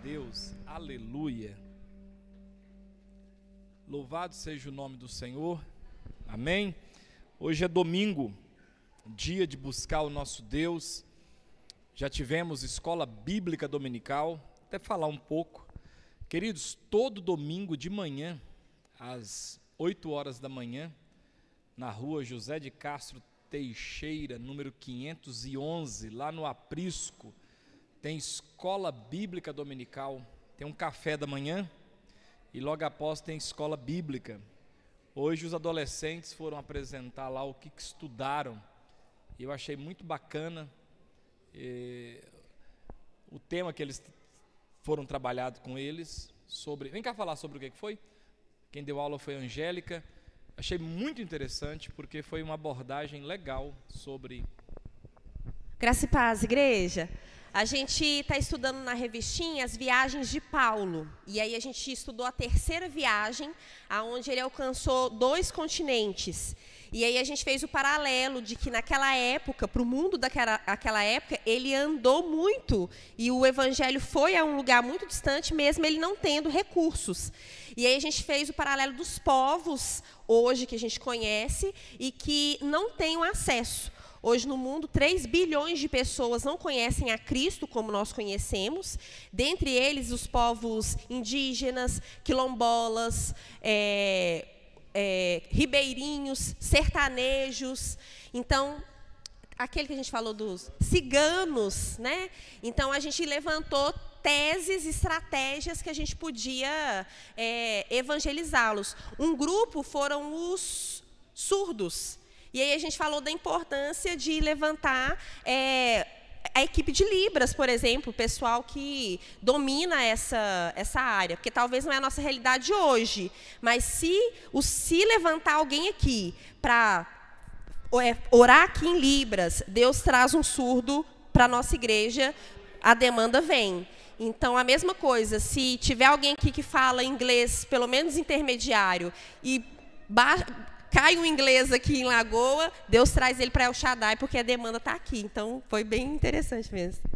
Deus, aleluia. Louvado seja o nome do Senhor, amém. Hoje é domingo, dia de buscar o nosso Deus. Já tivemos escola bíblica dominical, até falar um pouco. Queridos, todo domingo de manhã, às 8 horas da manhã, na rua José de Castro Teixeira, número 511, lá no Aprisco, tem escola bíblica dominical, tem um café da manhã e logo após tem escola bíblica. Hoje os adolescentes foram apresentar lá o que estudaram, e eu achei muito bacana o tema que eles foram trabalhados com eles, sobre, vem cá falar sobre o que foi? Quem deu aula foi a Angélica. Achei muito interessante, porque foi uma abordagem legal sobre... Graça e paz, igreja. A gente está estudando na revistinha as viagens de Paulo. E aí a gente estudou a terceira viagem, onde ele alcançou 2 continentes. E aí a gente fez o paralelo de que naquela época, para o mundo daquela época, ele andou muito. E o evangelho foi a um lugar muito distante, mesmo ele não tendo recursos. E aí a gente fez o paralelo dos povos, hoje, que a gente conhece, e que não têm o acesso. Hoje no mundo, 3 bilhões de pessoas não conhecem a Cristo como nós conhecemos, dentre eles os povos indígenas, quilombolas, ribeirinhos, sertanejos. Então, aquele que a gente falou dos ciganos, né? Então, a gente levantou teses, estratégias que a gente podia evangelizá-los. Um grupo foram os surdos. E aí a gente falou da importância de levantar a equipe de Libras, por exemplo, o pessoal que domina essa área, porque talvez não é a nossa realidade hoje, mas se levantar alguém aqui para orar aqui em Libras, Deus traz um surdo para a nossa igreja, a demanda vem. Então, a mesma coisa, se tiver alguém aqui que fala inglês, pelo menos intermediário, e cai um inglês aqui em Lagoa, Deus traz ele para El Shaddai, porque a demanda está aqui. Então, foi bem interessante mesmo.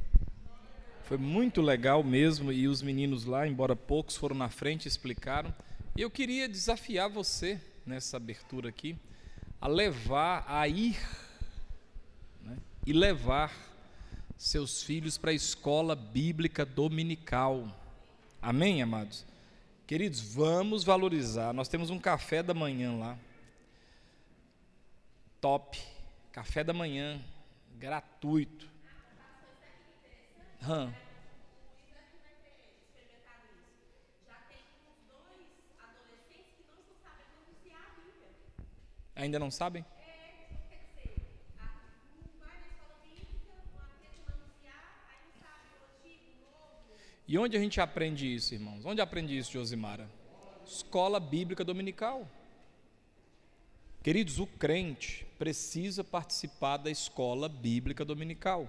Foi muito legal mesmo, e os meninos lá, embora poucos, foram na frente e explicaram. E eu queria desafiar você, nessa abertura aqui, a ir, né, e levar seus filhos para a escola bíblica dominical. Amém, amados? Queridos, vamos valorizar. Nós temos um café da manhã lá. Top, café da manhã, gratuito. Ainda não sabem? E onde a gente aprende isso, irmãos? Onde aprende isso, Josimara? Escola Bíblica Dominical. Queridos, o crente precisa participar da escola bíblica dominical.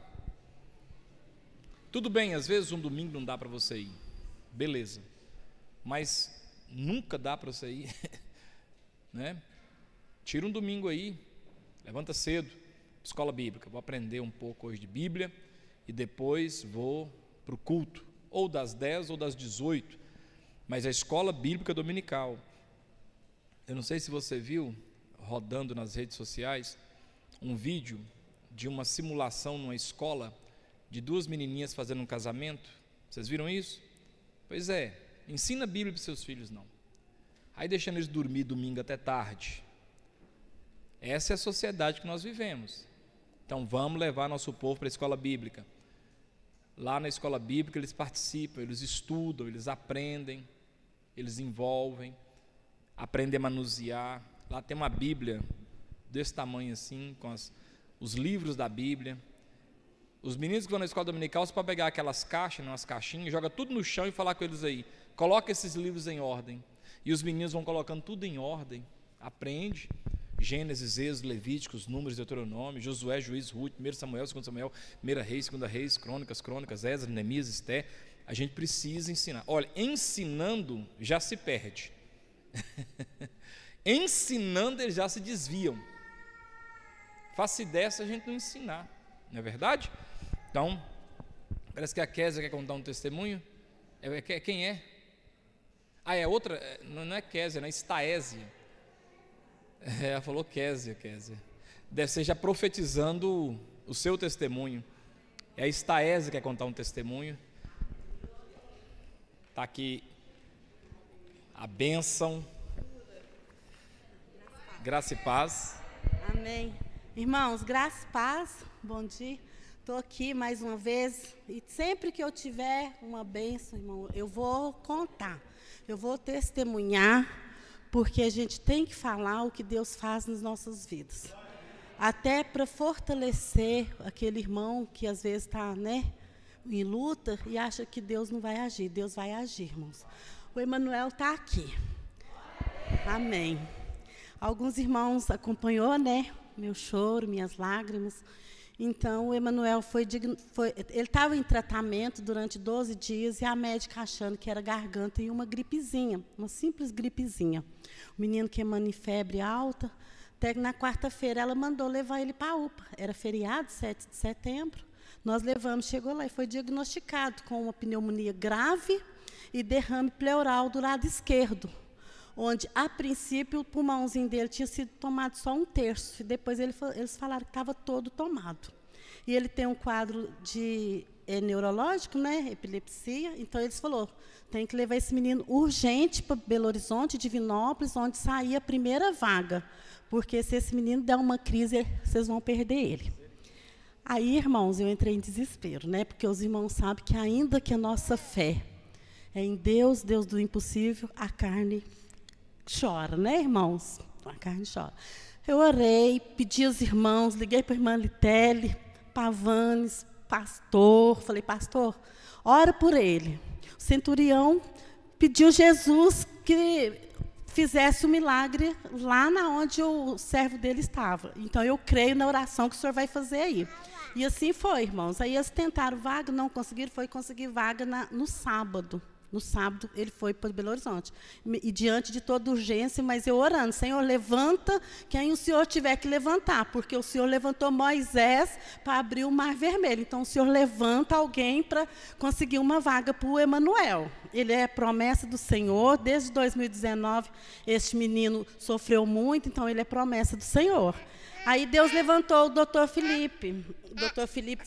Tudo bem, às vezes um domingo não dá para você ir, beleza, mas nunca dá para você ir, né? Tira um domingo aí, levanta cedo, escola bíblica, vou aprender um pouco hoje de Bíblia e depois vou para o culto, ou das 10 ou das 18, mas a escola bíblica dominical. Eu não sei se você viu, rodando nas redes sociais, um vídeo de uma simulação numa escola de 2 menininhas fazendo um casamento. Vocês viram isso? Pois é, ensina a Bíblia para os seus filhos, não. Aí deixando eles dormir domingo até tarde. Essa é a sociedade que nós vivemos. Então vamos levar nosso povo para a escola bíblica. Lá na escola bíblica eles participam, eles estudam, eles aprendem, eles envolvem, aprendem a manusear. Lá tem uma Bíblia desse tamanho assim, com os livros da Bíblia. Os meninos que vão na escola dominical, você pode pegar aquelas caixas, umas caixinhas, joga tudo no chão e falar com eles aí, coloca esses livros em ordem. E os meninos vão colocando tudo em ordem, aprende. Gênesis, Êxodo, Levíticos, Números, Deuteronômio, Josué, Juízes, Ruth, 1 Samuel, 2 Samuel, 1 Reis, 2 Reis, Crônicas, Esdras, Neemias, Esté. A gente precisa ensinar. Olha, ensinando já se perde. Ensinando, eles já se desviam. Faça ideia se a gente não ensinar, não é verdade? Então, parece que a Kézia quer contar um testemunho. Quem é? Ah, é outra, não é Késia, não é Estaésia. Ela falou Késia. Deve ser já profetizando o seu testemunho. É a Estaésia que quer contar um testemunho. Está aqui a bênção. Graça e paz. Amém. Irmãos, graça e paz. Bom dia. Estou aqui mais uma vez. E sempre que eu tiver uma bênção, irmão, eu vou contar. Eu vou testemunhar, porque a gente tem que falar o que Deus faz nas nossas vidas. Até para fortalecer aquele irmão que às vezes está, né, em luta e acha que Deus não vai agir. Deus vai agir, irmãos. O Emanuel está aqui. Amém. Alguns irmãos acompanhou, né, meu choro, minhas lágrimas. Então, o Emanuel ele estava em tratamento durante 12 dias e a médica achando que era garganta e uma gripezinha, uma simples gripezinha. O menino queimando em febre alta. Até que na quarta-feira ela mandou levar ele para a UPA. Era feriado, 7 de setembro. Nós levamos, chegou lá e foi diagnosticado com uma pneumonia grave e derrame pleural do lado esquerdo, onde, a princípio, o pulmãozinho dele tinha sido tomado só 1/3. E depois eles falaram que estava todo tomado. E ele tem um quadro neurológico, né, epilepsia. Então, eles falaram, tem que levar esse menino urgente para Belo Horizonte, Divinópolis, onde saía a primeira vaga. Porque se esse menino der uma crise, vocês vão perder ele. Aí, irmãos, eu entrei em desespero, né, porque os irmãos sabem que ainda que a nossa fé é em Deus, Deus do impossível, a carne chora, né, irmãos? A carne chora. Eu orei, pedi aos irmãos, liguei para a irmã Litele, Pavanes, pastor, falei, pastor, ora por ele. O centurião pediu Jesus que fizesse o milagre lá na onde o servo dele estava. Então, eu creio na oração que o senhor vai fazer aí. E assim foi, irmãos. Aí eles tentaram vaga, não conseguiram, foi conseguir vaga no sábado. No sábado, ele foi para Belo Horizonte. E diante de toda urgência, mas eu orando, Senhor, levanta quem o Senhor tiver que levantar, porque o Senhor levantou Moisés para abrir o Mar Vermelho. Então, o Senhor levanta alguém para conseguir uma vaga para o Emanuel. Ele é promessa do Senhor. Desde 2019, este menino sofreu muito, então ele é promessa do Senhor. Aí Deus levantou o doutor Felipe,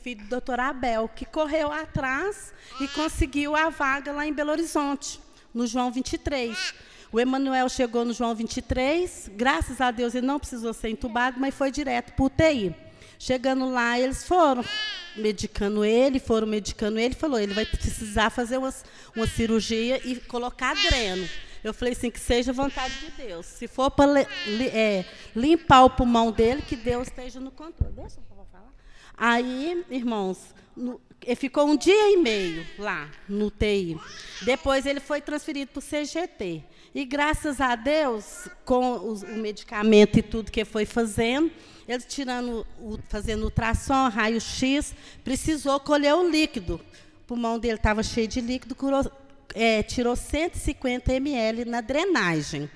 filho do doutor Abel, que correu atrás e conseguiu a vaga lá em Belo Horizonte, no João 23. O Emanuel chegou no João 23, graças a Deus ele não precisou ser entubado, mas foi direto para o UTI. Chegando lá, eles foram medicando ele, falou, ele vai precisar fazer uma cirurgia e colocar dreno. Eu falei assim, que seja vontade de Deus. Se for para limpar o pulmão dele, que Deus esteja no controle. Deixa eu falar. Aí, irmãos, ele ficou 1 dia e meio lá, no UTI. Depois ele foi transferido para o CGT. E, graças a Deus, com o medicamento e tudo que foi fazendo, ele fazendo ultrassom, raio-x, precisou colher o líquido. O pulmão dele estava cheio de líquido, tirou 150 ml na drenagem.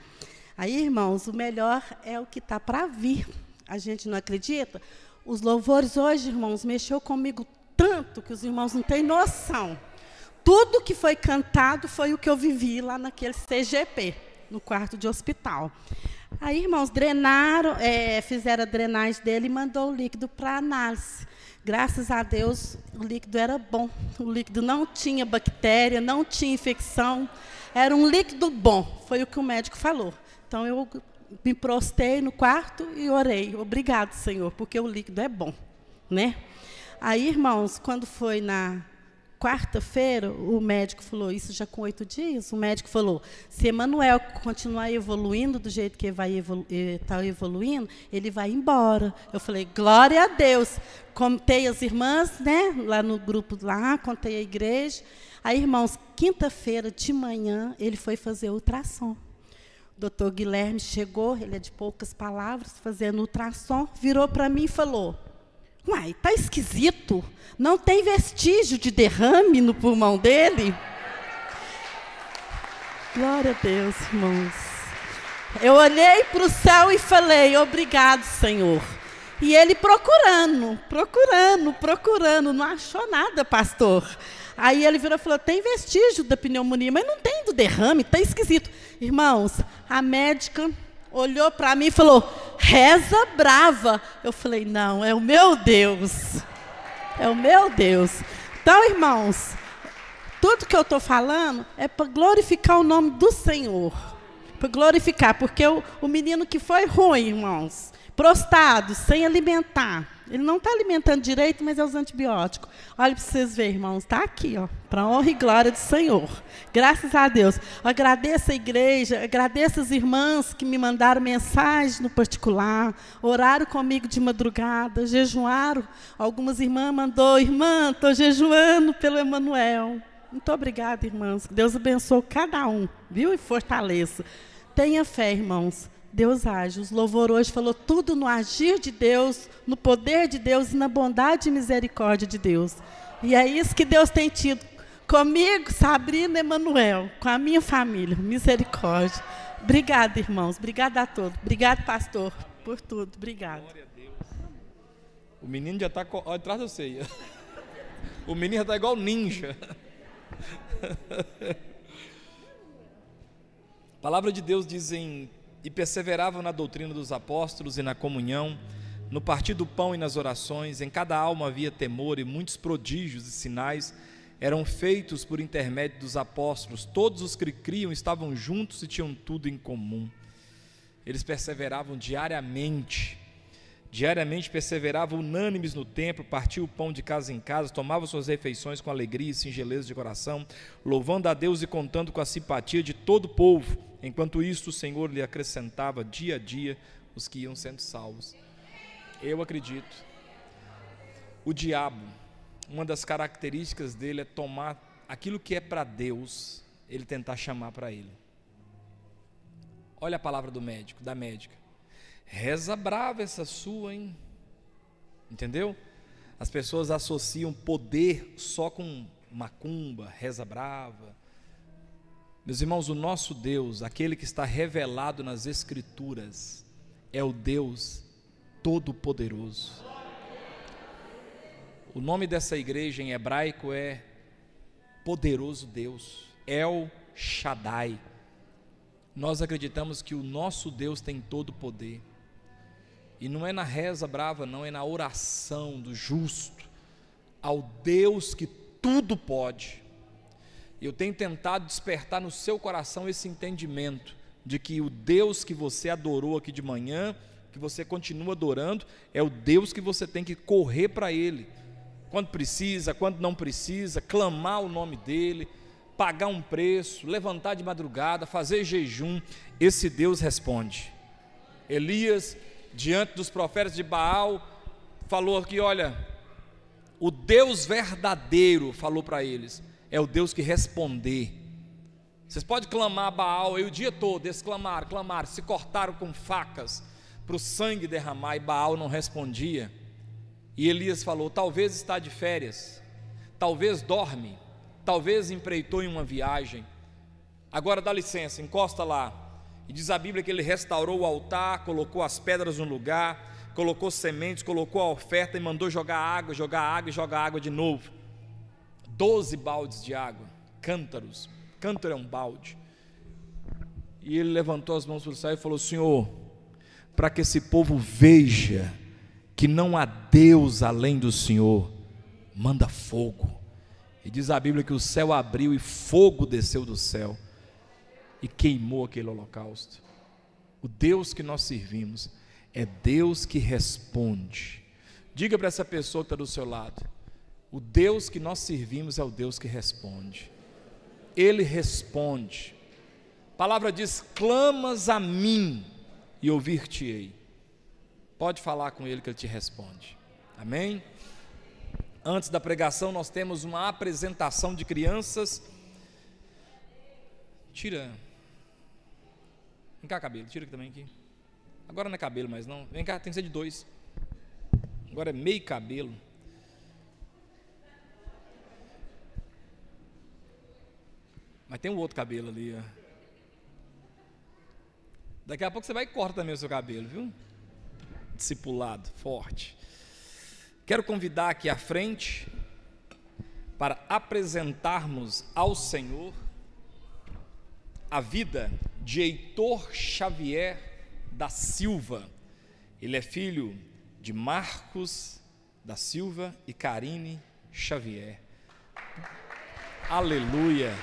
Aí, irmãos, o melhor é o que está para vir. A gente não acredita? Os louvores hoje, irmãos, mexeu comigo tanto que os irmãos não têm noção. Tudo que foi cantado foi o que eu vivi lá naquele CGP, no quarto de hospital. Aí, irmãos, fizeram a drenagem dele e mandou o líquido para análise. Graças a Deus, o líquido era bom. O líquido não tinha bactéria, não tinha infecção. Era um líquido bom, foi o que o médico falou. Então, eu me prostei no quarto e orei. Obrigado, Senhor, porque o líquido é bom, né? Aí, irmãos, quando foi na quarta-feira, o médico falou, isso já com 8 dias, o médico falou, se Emanuel continuar evoluindo do jeito que está evoluindo, ele vai embora. Eu falei, glória a Deus. Contei as irmãs, né, lá no grupo, contei a igreja. Aí, irmãos, quinta-feira de manhã, ele foi fazer ultrassom. O doutor Guilherme chegou, ele é de poucas palavras, fazendo ultrassom, virou para mim e falou, uai, está esquisito, não tem vestígio de derrame no pulmão dele? Glória a Deus, irmãos. Eu olhei para o céu e falei, obrigado, Senhor. E ele procurando, não achou nada, pastor. Aí ele virou e falou, tem vestígio da pneumonia, mas não tem do derrame, está esquisito. Irmãos, a médica olhou para mim e falou, reza brava. Eu falei, não, é o meu Deus. É o meu Deus. Então, irmãos, tudo que eu estou falando é para glorificar o nome do Senhor. Para glorificar, porque o menino que foi ruim, irmãos, prostrado, sem alimentar, ele não está alimentando direito, mas é os antibióticos. Olha para vocês verem, irmãos, está aqui, ó, para a honra e glória do Senhor. Graças a Deus. Agradeço a igreja, agradeço as irmãs que me mandaram mensagem no particular, oraram comigo de madrugada, jejuaram. Algumas irmãs mandou, irmã, estou jejuando pelo Emanuel. Muito obrigada, irmãos. Deus abençoe cada um, viu? E fortaleça. Tenha fé, irmãos. Deus age. Os louvor hoje falou tudo no agir de Deus, no poder de Deus e na bondade e misericórdia de Deus. E é isso que Deus tem tido comigo, Sabrina e Emanuel, com a minha família. Misericórdia. Obrigada, irmãos. Obrigada a todos. Obrigado, pastor, por tudo. Obrigada. Glória a Deus. O menino já está atrás da ceia. O menino já está igual ninja. A palavra de Deus diz e perseveravam na doutrina dos apóstolos e na comunhão, no partir do pão e nas orações. Em cada alma havia temor, e muitos prodígios e sinais eram feitos por intermédio dos apóstolos. Todos os que criam estavam juntos e tinham tudo em comum. Eles perseveravam diariamente perseveravam unânimes no templo, partiam o pão de casa em casa, tomavam suas refeições com alegria e singeleza de coração, louvando a Deus e contando com a simpatia de todo o povo. Enquanto isto, o Senhor lhe acrescentava dia a dia os que iam sendo salvos. Eu acredito, o diabo, uma das características dele é tomar aquilo que é para Deus, ele tentar chamar para ele. Olha a palavra do médico, da médica. Reza brava essa sua, hein? Entendeu? As pessoas associam poder só com macumba, reza brava. Meus irmãos, o nosso Deus, aquele que está revelado nas Escrituras, é o Deus Todo-Poderoso. O nome dessa igreja em hebraico é Poderoso Deus, El Shaddai. Nós acreditamos que o nosso Deus tem todo o poder. E não é na reza brava, não, é na oração do justo ao Deus que tudo pode. Eu tenho tentado despertar no seu coração esse entendimento de que o Deus que você adorou aqui de manhã, que você continua adorando, é o Deus que você tem que correr para Ele, quando precisa, quando não precisa, clamar o nome dEle, pagar um preço, levantar de madrugada, fazer jejum. Esse Deus responde. Elias, diante dos profetas de Baal, falou aqui, olha, o Deus verdadeiro, falou para eles, é o Deus que responder. Vocês podem clamar a Baal aí o dia todo, eles clamaram, se cortaram com facas para o sangue derramar, e Baal não respondia. E Elias falou, talvez está de férias, talvez dorme, talvez empreitou em uma viagem, agora dá licença, encosta lá. E diz a Bíblia que ele restaurou o altar, colocou as pedras no lugar, colocou sementes, colocou a oferta e mandou jogar água e jogar água de novo. 12 baldes de água, cântaros, cântaro é um balde. E ele levantou as mãos para o céu e falou, Senhor, para que esse povo veja que não há Deus além do Senhor, manda fogo. E diz a Bíblia que o céu abriu e fogo desceu do céu e queimou aquele holocausto. O Deus que nós servimos é Deus que responde. Diga para essa pessoa que está do seu lado, o Deus que nós servimos é o Deus que responde. Ele responde. A palavra diz, clamas a mim e ouvir-te-ei. Pode falar com ele que ele te responde. Amém? Antes da pregação nós temos uma apresentação de crianças. Tira. Vem cá, cabelo, tira aqui também aqui. Agora não é cabelo mais não. Vem cá, tem que ser de 2. Agora é meio cabelo. Mas tem um outro cabelo ali, ó. Daqui a pouco você vai e corta também o seu cabelo, viu? Discipulado, forte. Quero convidar aqui à frente para apresentarmos ao Senhor a vida de Heitor Xavier da Silva. Ele é filho de Marcos da Silva e Karine Xavier. Aleluia!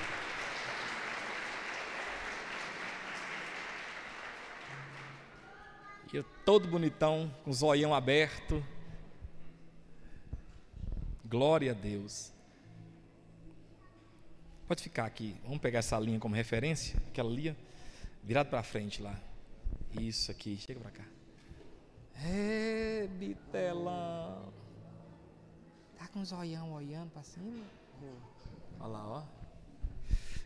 E eu todo bonitão, com o zoião aberto. Glória a Deus. Pode ficar aqui, vamos pegar essa linha como referência, aquela linha, virado para frente lá. Isso aqui, chega para cá. É, bitelão. Tá com o zoião olhando para cima? Olha lá, ó.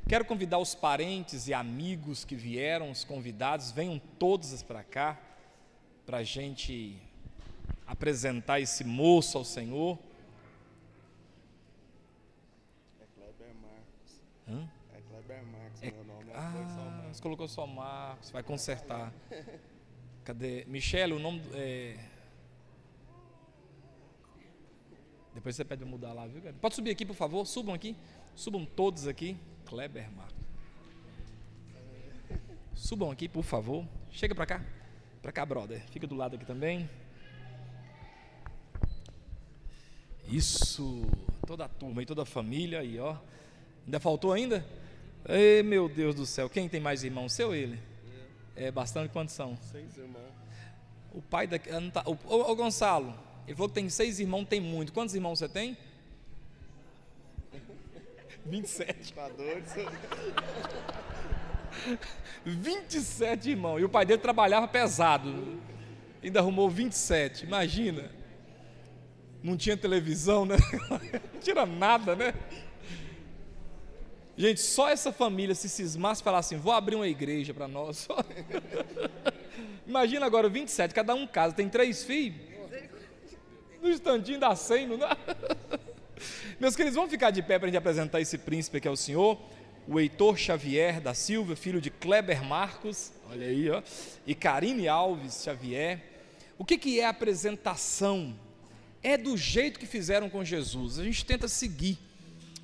Quero convidar os parentes e amigos que vieram, os convidados, venham todos para cá, para a gente apresentar esse moço ao Senhor. Hã? É Kleber Marcos, meu nome. Você colocou só Marcos, vai consertar. Cadê? Michele, o nome. Depois você pede para mudar lá, viu? Pode subir aqui, por favor. Subam aqui. Subam todos aqui. Kleber Marcos. Subam aqui, por favor. Chega para cá. Para cá, brother. Fica do lado aqui também. Isso. Toda a turma e toda a família aí, ó. Ainda faltou ainda? Ei, meu Deus do céu. Quem tem mais irmãos? Seu ou ele? É bastante. Quantos são? 6 irmãos. O pai daqui... Ô Gonçalo, ele falou que tem 6 irmãos, tem muito. Quantos irmãos você tem? 27. Tá doido? 27 irmãos. E o pai dele trabalhava pesado. Ainda arrumou 27. Imagina. Não tinha televisão, né? Não tinha nada, né? Gente, só essa família se cismasse e falasse assim, vou abrir uma igreja para nós. Imagina agora 27, cada um casa, tem 3 filhos. No instantinho dá 100, não dá? Meus queridos, vamos ficar de pé para a gente apresentar esse príncipe que é o senhor, o Heitor Xavier da Silva, filho de Kleber Marcos, olha aí, ó, e Karine Alves Xavier. O que é a apresentação? É do jeito que fizeram com Jesus, a gente tenta seguir.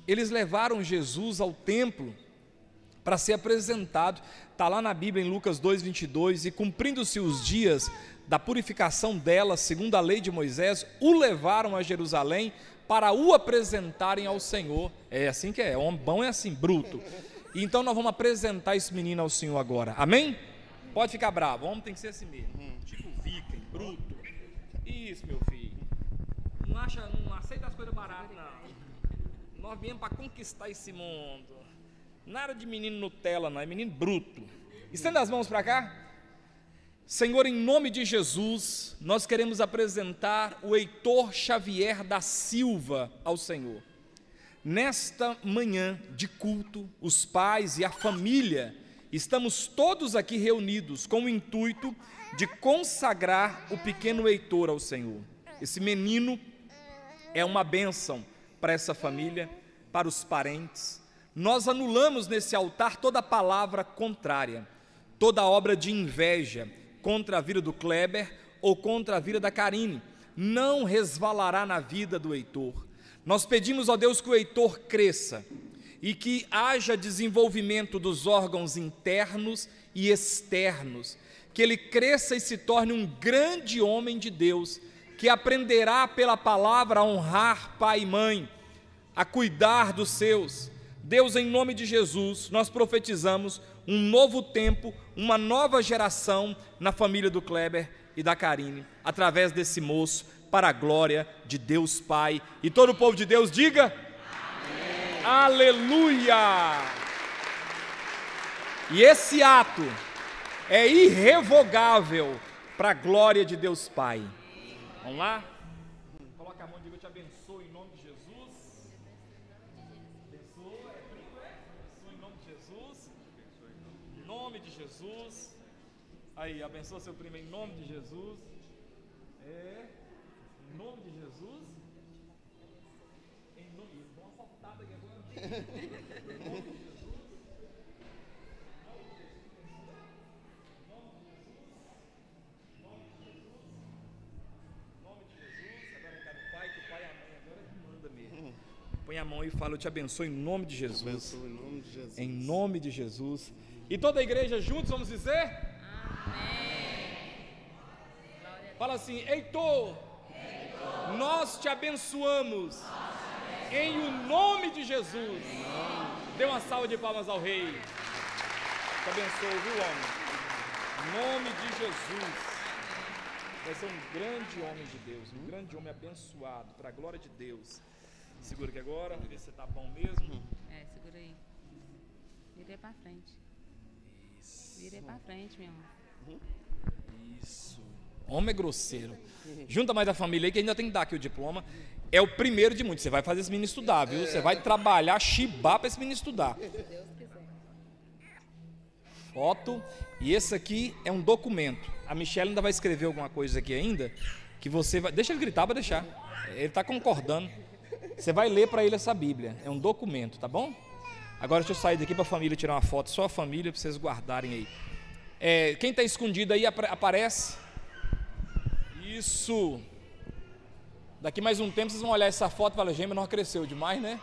Eles levaram Jesus ao templo para ser apresentado, está lá na Bíblia em Lucas 2:22, e cumprindo-se os dias da purificação dela, segundo a lei de Moisés, o levaram a Jerusalém para o apresentarem ao Senhor. É assim que é, homem bom é assim, bruto. E então nós vamos apresentar esse menino ao Senhor agora, amém? Pode ficar bravo, homem tem que ser assim mesmo, tipo viking, bruto. Isso, meu filho, não aceita as coisas baratas, não. Nós viemos para conquistar esse mundo. Nada de menino Nutella, não, é menino bruto. Estenda as mãos para cá. Senhor, em nome de Jesus, nós queremos apresentar o Heitor Xavier da Silva ao Senhor. Nesta manhã de culto, os pais e a família, estamos todos aqui reunidos com o intuito de consagrar o pequeno Heitor ao Senhor. Esse menino é uma bênção para essa família, para os parentes. Nós anulamos nesse altar toda palavra contrária, toda obra de inveja contra a vida do Kleber ou contra a vida da Karine. Não resvalará na vida do Heitor. Nós pedimos a Deus que o Heitor cresça e que haja desenvolvimento dos órgãos internos e externos, que ele cresça e se torne um grande homem de Deus, que aprenderá pela palavra a honrar pai e mãe, a cuidar dos seus. Deus, em nome de Jesus, nós profetizamos um novo tempo, uma nova geração na família do Kleber e da Karine, através desse moço, para a glória de Deus Pai. E todo o povo de Deus diga: amém. Aleluia! E esse ato é irrevogável para a glória de Deus Pai. Vamos lá? Coloca a mão e diga: eu te abençoo em nome de Jesus. Abençoa, abençoa em nome de Jesus. Em nome de Jesus. Aí, abençoa seu primo em nome de Jesus. Em nome de Jesus. Em nome de Jesus. Dá uma faltada aqui agora. Em nome de Jesus. Põe a mão e fala: eu te abençoo em nome de Jesus. Abençoe em nome de Jesus. Em nome de Jesus. E toda a igreja juntos vamos dizer? Amém. Fala assim: Heitor, nós te abençoamos em o nome de Jesus. Dê uma salva de palmas ao rei. Te abençoo, viu, homem? Em nome de Jesus. Vai ser um grande homem de Deus, um grande homem abençoado, para a glória de Deus. Segura aqui agora, ver se está bom mesmo. Segura aí. Virei pra frente. Isso. Virei pra frente, meu irmão. Isso. Homem é grosseiro. Junta mais a família aí que ainda tem que dar aqui o diploma. É o primeiro de muitos. Você vai fazer esse menino estudar, viu? Você vai trabalhar, chibar para esse menino estudar. Foto. E esse aqui é um documento. A Michelle ainda vai escrever alguma coisa aqui ainda, que você vai... Deixa ele gritar para deixar. Ele está concordando. Você vai ler para ele essa Bíblia. É um documento, tá bom? Agora deixa eu sair daqui para a família tirar uma foto. Só a família, para vocês guardarem aí. Quem está escondido aí, aparece. Isso. Daqui mais um tempo vocês vão olhar essa foto e falar: gente, menor cresceu demais, né?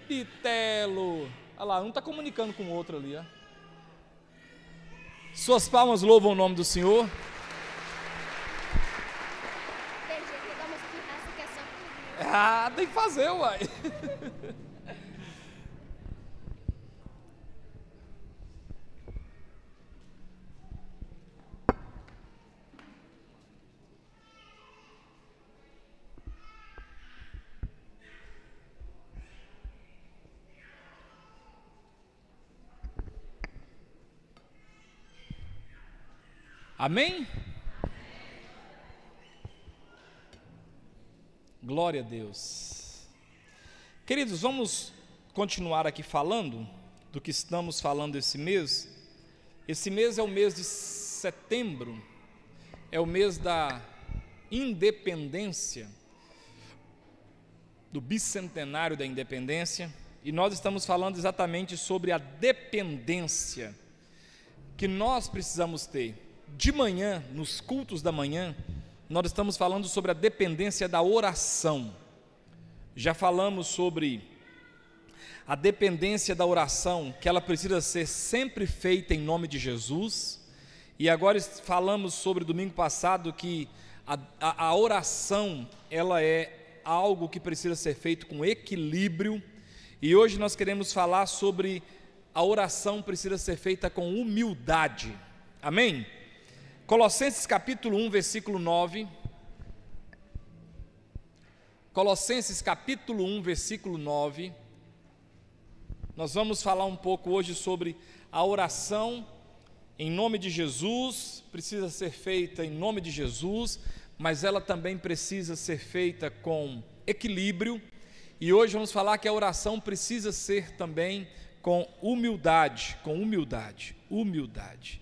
Pitelo. Olha lá, um está comunicando com o outro ali, ó. Suas palmas louvam o nome do Senhor. Tem jeito de dar uma espirraça que é só comigo. Ah, tem que fazer, uai. Amém? Glória a Deus. Queridos, vamos continuar aqui falando do que estamos falando esse mês. Esse mês é o mês de setembro, é o mês da independência, do bicentenário da independência, e nós estamos falando exatamente sobre a dependência que nós precisamos ter. De manhã, nos cultos da manhã, nós estamos falando sobre a dependência da oração. Já falamos sobre a dependência da oração, que ela precisa ser sempre feita em nome de Jesus. E agora falamos sobre domingo passado que a oração, ela é algo que precisa ser feito com equilíbrio. E hoje nós queremos falar sobre a oração precisa ser feita com humildade. Amém? Colossenses capítulo 1, versículo 9. Colossenses capítulo 1, versículo 9. Nós vamos falar um pouco hoje sobre a oração em nome de Jesus, precisa ser feita em nome de Jesus, mas ela também precisa ser feita com equilíbrio. E hoje vamos falar que a oração precisa ser também com humildade, humildade.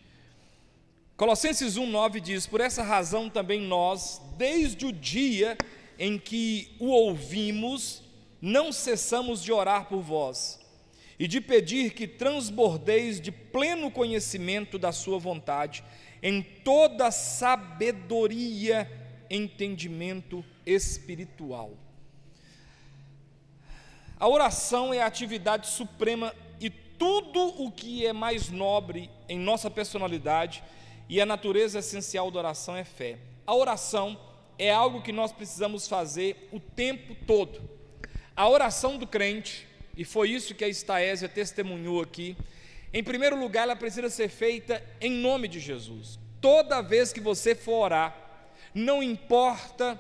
Colossenses 1,9 diz: por essa razão também nós, desde o dia em que o ouvimos, não cessamos de orar por vós, e de pedir que transbordeis de pleno conhecimento da sua vontade, em toda sabedoria, entendimento espiritual. A oração é a atividade suprema e tudo o que é mais nobre em nossa personalidade, e a natureza essencial da oração é fé. A oração é algo que nós precisamos fazer o tempo todo. A oração do crente, e foi isso que a Estaésia testemunhou aqui, em primeiro lugar, ela precisa ser feita em nome de Jesus. Toda vez que você for orar, não importa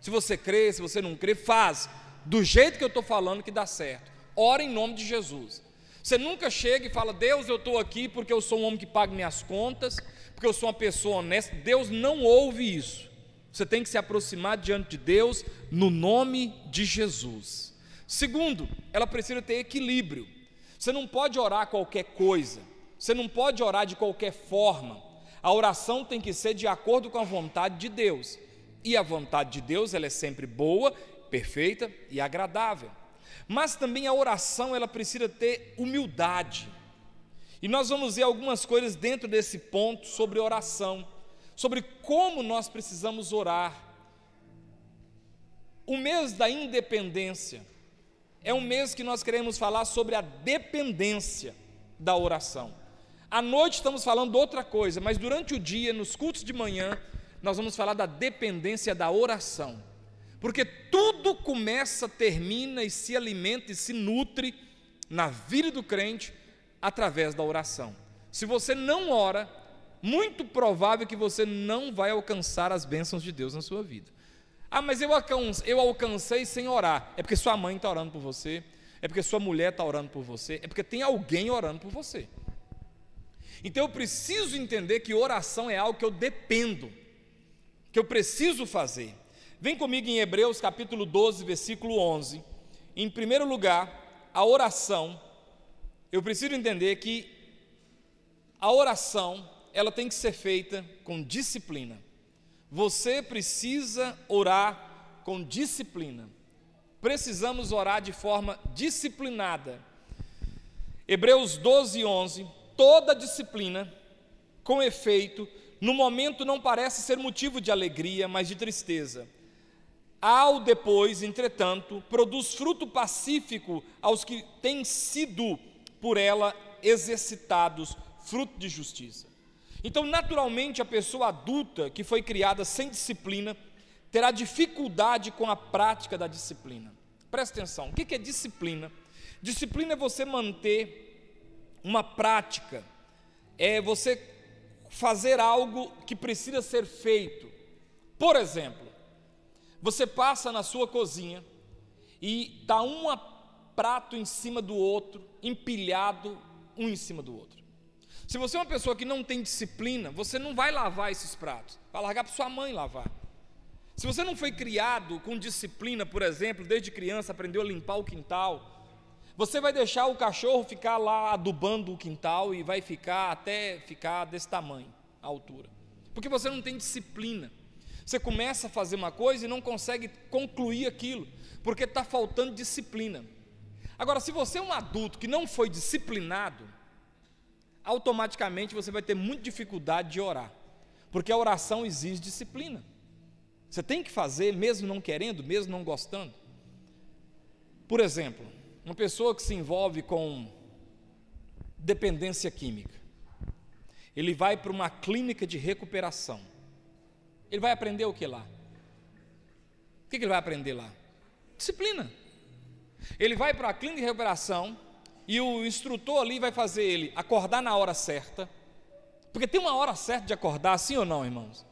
se você crê, se você não crê, faz do jeito que eu estou falando que dá certo. Ora em nome de Jesus. Você nunca chega e fala: Deus, eu estou aqui porque eu sou um homem que paga minhas contas, porque eu sou uma pessoa honesta. Deus não ouve isso. Você tem que se aproximar diante de Deus no nome de Jesus. Segundo, ela precisa ter equilíbrio. Você não pode orar qualquer coisa, você não pode orar de qualquer forma. A oração tem que ser de acordo com a vontade de Deus. E a vontade de Deus, ela é sempre boa, perfeita e agradável. Mas também a oração, ela precisa ter humildade. E nós vamos ver algumas coisas dentro desse ponto sobre oração, sobre como nós precisamos orar. O mês da independência é um mês que nós queremos falar sobre a dependência da oração. À noite estamos falando de outra coisa, mas durante o dia, nos cultos de manhã, nós vamos falar da dependência da oração. Porque tudo começa, termina e se alimenta e se nutre na vida do crente através da oração. Se você não ora, muito provável que você não vai alcançar as bênçãos de Deus na sua vida. Ah, mas eu alcancei sem orar. É porque sua mãe está orando por você, é porque sua mulher está orando por você, é porque tem alguém orando por você. Então eu preciso entender que oração é algo que eu dependo, que eu preciso fazer. Vem comigo em Hebreus capítulo 12, versículo 11. Em primeiro lugar, a oração, eu preciso entender que a oração, ela tem que ser feita com disciplina. Você precisa orar com disciplina. Precisamos orar de forma disciplinada. Hebreus 12, 11. Toda disciplina, com efeito, no momento não parece ser motivo de alegria, mas de tristeza. Ao depois, entretanto, produz fruto pacífico aos que têm sido por ela exercitados, fruto de justiça. Então, naturalmente, a pessoa adulta que foi criada sem disciplina terá dificuldade com a prática da disciplina. Presta atenção, o que é disciplina? Disciplina é você manter uma prática, é você fazer algo que precisa ser feito. Por exemplo, você passa na sua cozinha e está um prato em cima do outro, empilhado um em cima do outro. Se você é uma pessoa que não tem disciplina, você não vai lavar esses pratos, vai largar para sua mãe lavar. Se você não foi criado com disciplina, por exemplo, desde criança aprendeu a limpar o quintal, você vai deixar o cachorro ficar lá adubando o quintal e vai ficar até ficar desse tamanho, a altura. Porque você não tem disciplina. Você começa a fazer uma coisa e não consegue concluir aquilo, porque está faltando disciplina. Agora, se você é um adulto que não foi disciplinado, automaticamente você vai ter muita dificuldade de orar, porque a oração exige disciplina. Você tem que fazer, mesmo não querendo, mesmo não gostando. Por exemplo, uma pessoa que se envolve com dependência química, ele vai para uma clínica de recuperação. Ele vai aprender o que lá? O que ele vai aprender lá? Disciplina. Ele vai para a clínica de recuperação e o instrutor ali vai fazer ele acordar na hora certa, porque tem uma hora certa de acordar, sim ou não, irmãos?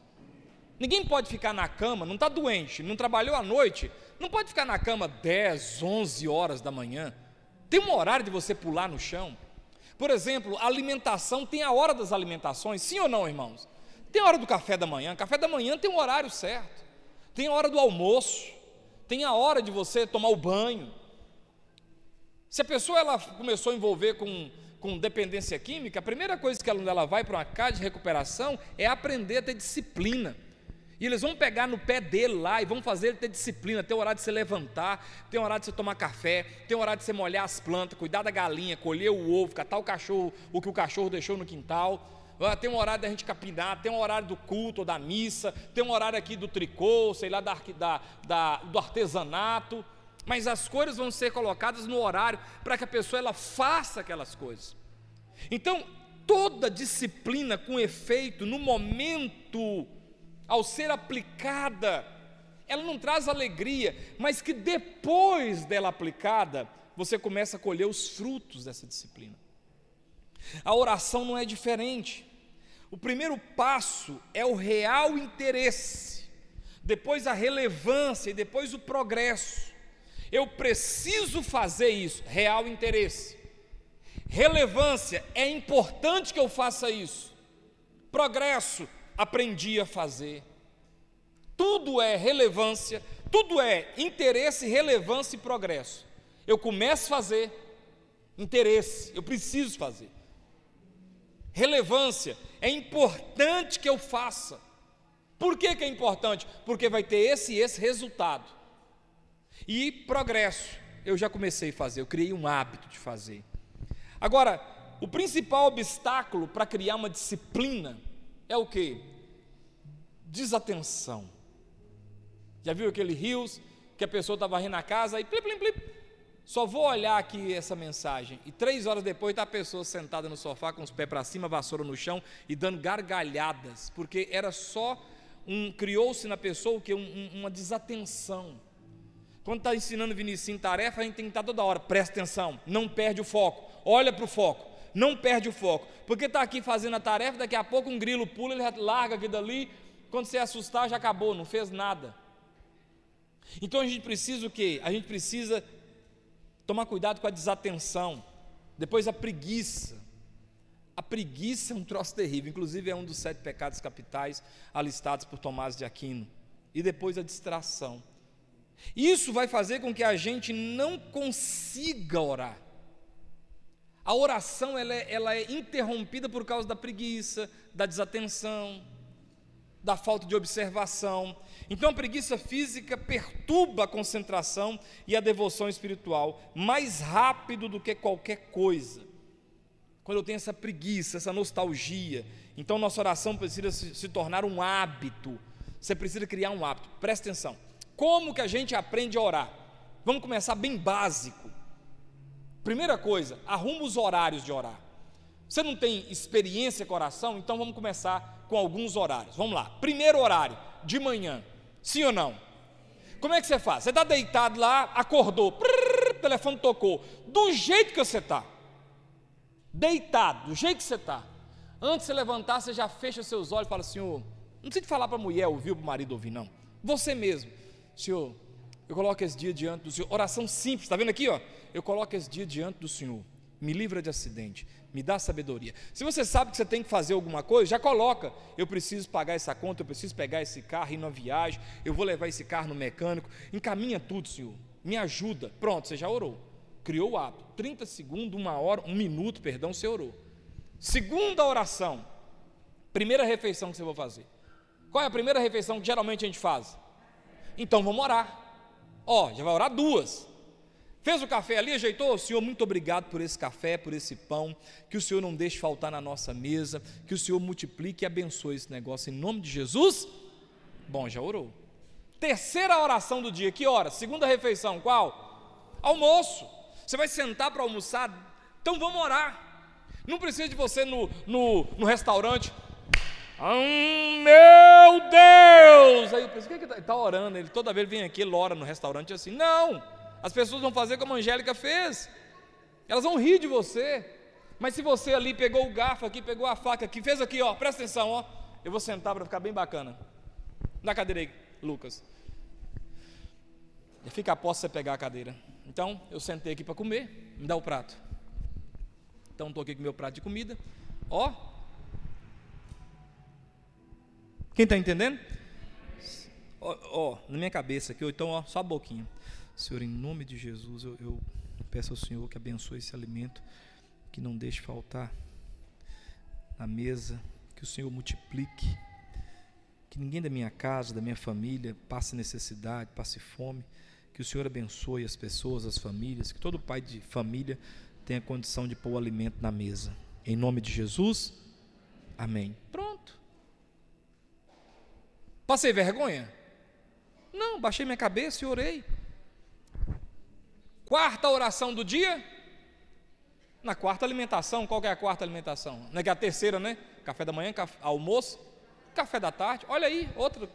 Ninguém pode ficar na cama, não está doente, não trabalhou à noite, não pode ficar na cama 10, 11 horas da manhã. Tem um horário de você pular no chão. Por exemplo, a alimentação tem a hora das alimentações, sim ou não, irmãos? Tem a hora do café da manhã tem um horário certo. Tem a hora do almoço, tem a hora de você tomar o banho. Se a pessoa ela começou a envolver com dependência química, a primeira coisa que ela vai para uma casa de recuperação é aprender a ter disciplina. E eles vão pegar no pé dele lá e vão fazer ele ter disciplina. Tem horário de você levantar, tem horário de você tomar café, tem horário de você molhar as plantas, cuidar da galinha, colher o ovo, catar o cachorro, o que o cachorro deixou no quintal. Tem um horário da gente capinar, tem um horário do culto ou da missa, tem um horário aqui do tricô, sei lá, do artesanato. Mas as coisas vão ser colocadas no horário para que a pessoa ela faça aquelas coisas. Então, toda disciplina com efeito no momento, ao ser aplicada, ela não traz alegria, mas que depois dela aplicada, você começa a colher os frutos dessa disciplina. A oração não é diferente. O primeiro passo é o real interesse, depois a relevância e depois o progresso. Eu preciso fazer isso, real interesse. Relevância, é importante que eu faça isso. Progresso, aprendi a fazer. Tudo é relevância, tudo é interesse, relevância e progresso. Eu começo a fazer, interesse, eu preciso fazer. Relevância, é importante que eu faça. Por que é importante? Porque vai ter esse e esse resultado. E progresso, eu já comecei a fazer, eu criei um hábito de fazer. Agora, o principal obstáculo para criar uma disciplina é o quê? Desatenção. Já viu aquele rios que a pessoa está varrendo a casa e plim, plim, plim. Só vou olhar aqui essa mensagem e 3 horas depois está a pessoa sentada no sofá com os pés para cima, vassoura no chão e dando gargalhadas, porque era só criou-se na pessoa o que? Uma desatenção. Quando está ensinando Vinicinho tarefa, a gente tem que estar toda hora, presta atenção, não perde o foco, olha para o foco, não perde o foco, porque está aqui fazendo a tarefa, daqui a pouco um grilo pula, ele já larga aqui dali, quando você assustar já acabou, não fez nada. Então a gente precisa o quê? A gente precisa tomar cuidado com a desatenção, depois a preguiça. A preguiça é um troço terrível, inclusive é um dos 7 pecados capitais alistados por Tomás de Aquino. E depois a distração. Isso vai fazer com que a gente não consiga orar. A oração ela é interrompida por causa da preguiça, da desatenção, da falta de observação. Então a preguiça física perturba a concentração e a devoção espiritual mais rápido do que qualquer coisa. Quando eu tenho essa preguiça, essa nostalgia, então nossa oração precisa se tornar um hábito. Você precisa criar um hábito. Presta atenção. Como que a gente aprende a orar? Vamos começar bem básico. Primeira coisa, arruma os horários de orar. Você não tem experiência com oração? Então vamos começar com alguns horários. Vamos lá. Primeiro horário, de manhã. Sim ou não? Como é que você faz? Você está deitado lá, acordou, o telefone tocou. Do jeito que você está. Deitado, do jeito que você está. Antes de você levantar, você já fecha seus olhos e fala: Senhor, não precisa falar para a mulher ouvir, para o marido ouvir, não. Você mesmo. Senhor, eu coloco esse dia diante do Senhor. Oração simples, está vendo aqui? Ó? Eu coloco esse dia diante do Senhor. Me livra de acidente, me dá sabedoria. Se você sabe que você tem que fazer alguma coisa, já coloca: eu preciso pagar essa conta, eu preciso pegar esse carro, ir numa viagem, eu vou levar esse carro no mecânico. Encaminha tudo, Senhor, me ajuda. Pronto, você já orou, criou o hábito. 30 segundos, 1 hora, 1 minuto, perdão, você orou. Segunda oração, primeira refeição que você vai fazer. Qual é a primeira refeição que geralmente a gente faz? Então vamos orar. Ó, já vai orar 2. Fez o café ali, ajeitou? Senhor, muito obrigado por esse café, por esse pão, que o Senhor não deixe faltar na nossa mesa, que o Senhor multiplique e abençoe esse negócio, em nome de Jesus. Bom, já orou. Terceira oração do dia, que hora? Segunda refeição, qual? Almoço. Você vai sentar para almoçar, então vamos orar. Não precisa de você no restaurante. Meu Deus! Aí eu penso, o que ele está orando? Ele toda vez vem aqui, ele ora no restaurante assim. Não! As pessoas vão fazer como a Angélica fez. Elas vão rir de você. Mas se você ali pegou o garfo aqui, pegou a faca aqui, fez aqui, ó, presta atenção, ó. Eu vou sentar para ficar bem bacana. Na cadeira aí, Lucas. E fica a posse você pegar a cadeira. Então, eu sentei aqui para comer, me dá o prato. Então, estou aqui com o meu prato de comida. Ó. Quem está entendendo? Ó, na minha cabeça aqui, então, ó, só a boquinha. Senhor, em nome de Jesus, eu peço ao Senhor que abençoe esse alimento, que não deixe faltar na mesa, que o Senhor multiplique, que ninguém da minha casa, da minha família passe necessidade, passe fome, que o Senhor abençoe as pessoas, as famílias, que todo pai de família tenha condição de pôr o alimento na mesa. Em nome de Jesus, amém. Pronto. Passei vergonha? Não, baixei minha cabeça e orei. Quarta oração do dia? Na quarta alimentação. Qual que é a quarta alimentação? Não é que é a terceira, né? Café da manhã, almoço, café da tarde. Olha aí, outra.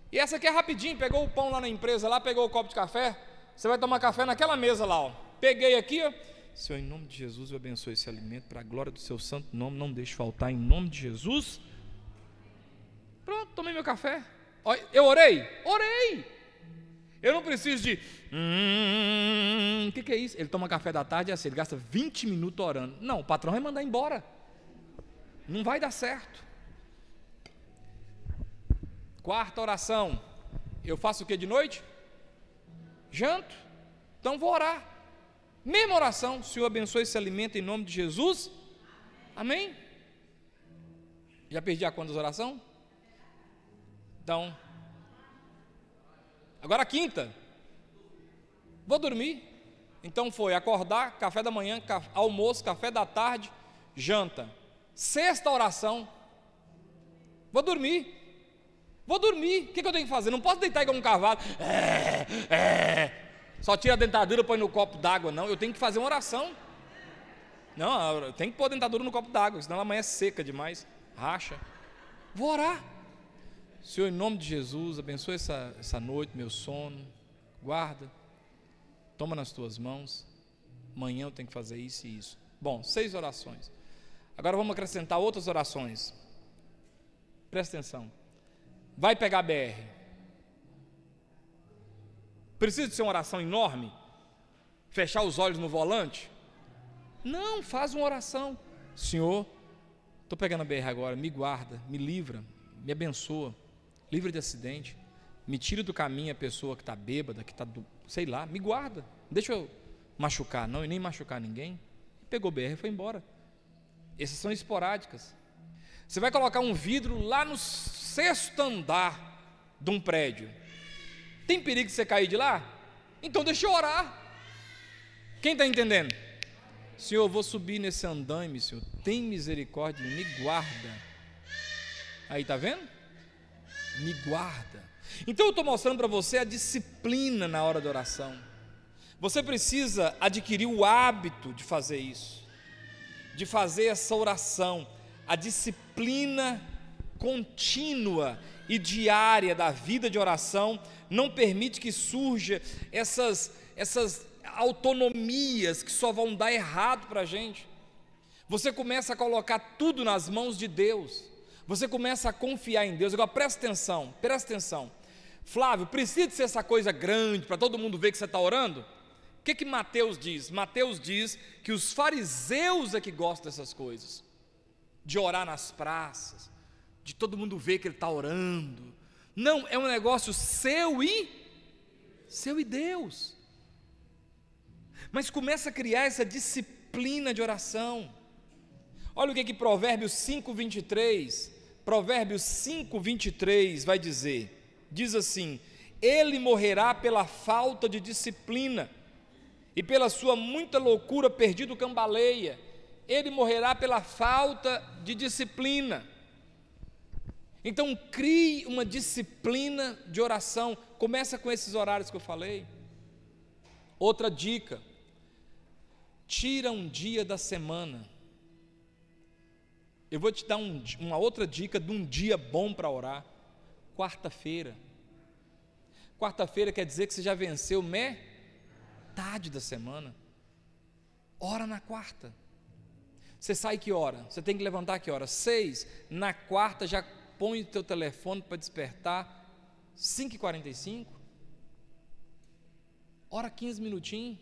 E essa aqui é rapidinho. Pegou o pão lá na empresa, lá pegou o copo de café. Você vai tomar café naquela mesa lá, ó. Peguei aqui, ó. Senhor, em nome de Jesus, eu abençoe esse alimento para a glória do seu santo nome. Não deixe faltar, em nome de Jesus. Pronto, tomei meu café. Eu orei? Orei. Eu não preciso de o que é isso? Ele toma café da tarde e assim, ele gasta 20 minutos orando. Não, o patrão vai mandar embora. Não vai dar certo. Quarta oração. Eu faço o que de noite? Janto. Então vou orar. Mesma oração. Senhor, abençoe esse alimento em nome de Jesus. Amém? Já perdi a conta das orações? Então, agora a quinta. Vou dormir. Então foi acordar, café da manhã, almoço, café da tarde, janta. Sexta oração. Vou dormir. Vou dormir. O que eu tenho que fazer? Não posso deitar igual um cavalo. Só tira a dentadura e põe no copo d'água. Não, eu tenho que fazer uma oração. Não, tem que pôr a dentadura no copo d'água, senão amanhã é seca demais, racha. Vou orar. Senhor, em nome de Jesus, abençoe essa noite, meu sono. Guarda. Toma nas tuas mãos. Amanhã eu tenho que fazer isso e isso. Bom, 6 orações. Agora vamos acrescentar outras orações. Presta atenção. Vai pegar a BR. Precisa de ser uma oração enorme? Fechar os olhos no volante? Não, faz uma oração. Senhor, estou pegando a BR agora, me guarda, me livra, me abençoa, livra de acidente, me tira do caminho a pessoa que está bêbada, que está, sei lá, me guarda, deixa eu machucar, não, e nem machucar ninguém. Pegou o BR e foi embora. Essas são esporádicas. Você vai colocar um vidro lá no 6º andar de um prédio. Tem perigo de você cair de lá? Então deixa eu orar. Quem está entendendo? Senhor, eu vou subir nesse andaime, Senhor, tem misericórdia, me guarda. Aí, está vendo? Me guarda. Então eu estou mostrando para você a disciplina na hora da oração. Você precisa adquirir o hábito de fazer isso, de fazer essa oração. A disciplina contínua e diária da vida de oração não permite que surja essas autonomias que só vão dar errado para a gente. Você começa a colocar tudo nas mãos de Deus, você começa a confiar em Deus. Agora presta atenção. Flávio, precisa ser essa coisa grande para todo mundo ver que você está orando? O que Mateus diz? Mateus diz que os fariseus é que gostam dessas coisas, de orar nas praças, de todo mundo ver que ele está orando. Não, é um negócio seu e Deus. Mas começa a criar essa disciplina de oração. Olha o que Provérbios 5:23 vai dizer. Diz assim: ele morrerá pela falta de disciplina, e pela sua muita loucura perdido cambaleia. Ele morrerá pela falta de disciplina. Então crie uma disciplina de oração. Começa com esses horários que eu falei. Outra dica: tira um dia da semana. Eu vou te dar uma outra dica de um dia bom para orar. Quarta-feira. Quarta-feira quer dizer que você já venceu metade da semana. Ora na quarta. Você sai que hora? Você tem que levantar que hora? 6. Na quarta já põe o teu telefone para despertar. 5h45. Ora 15 minutinhos.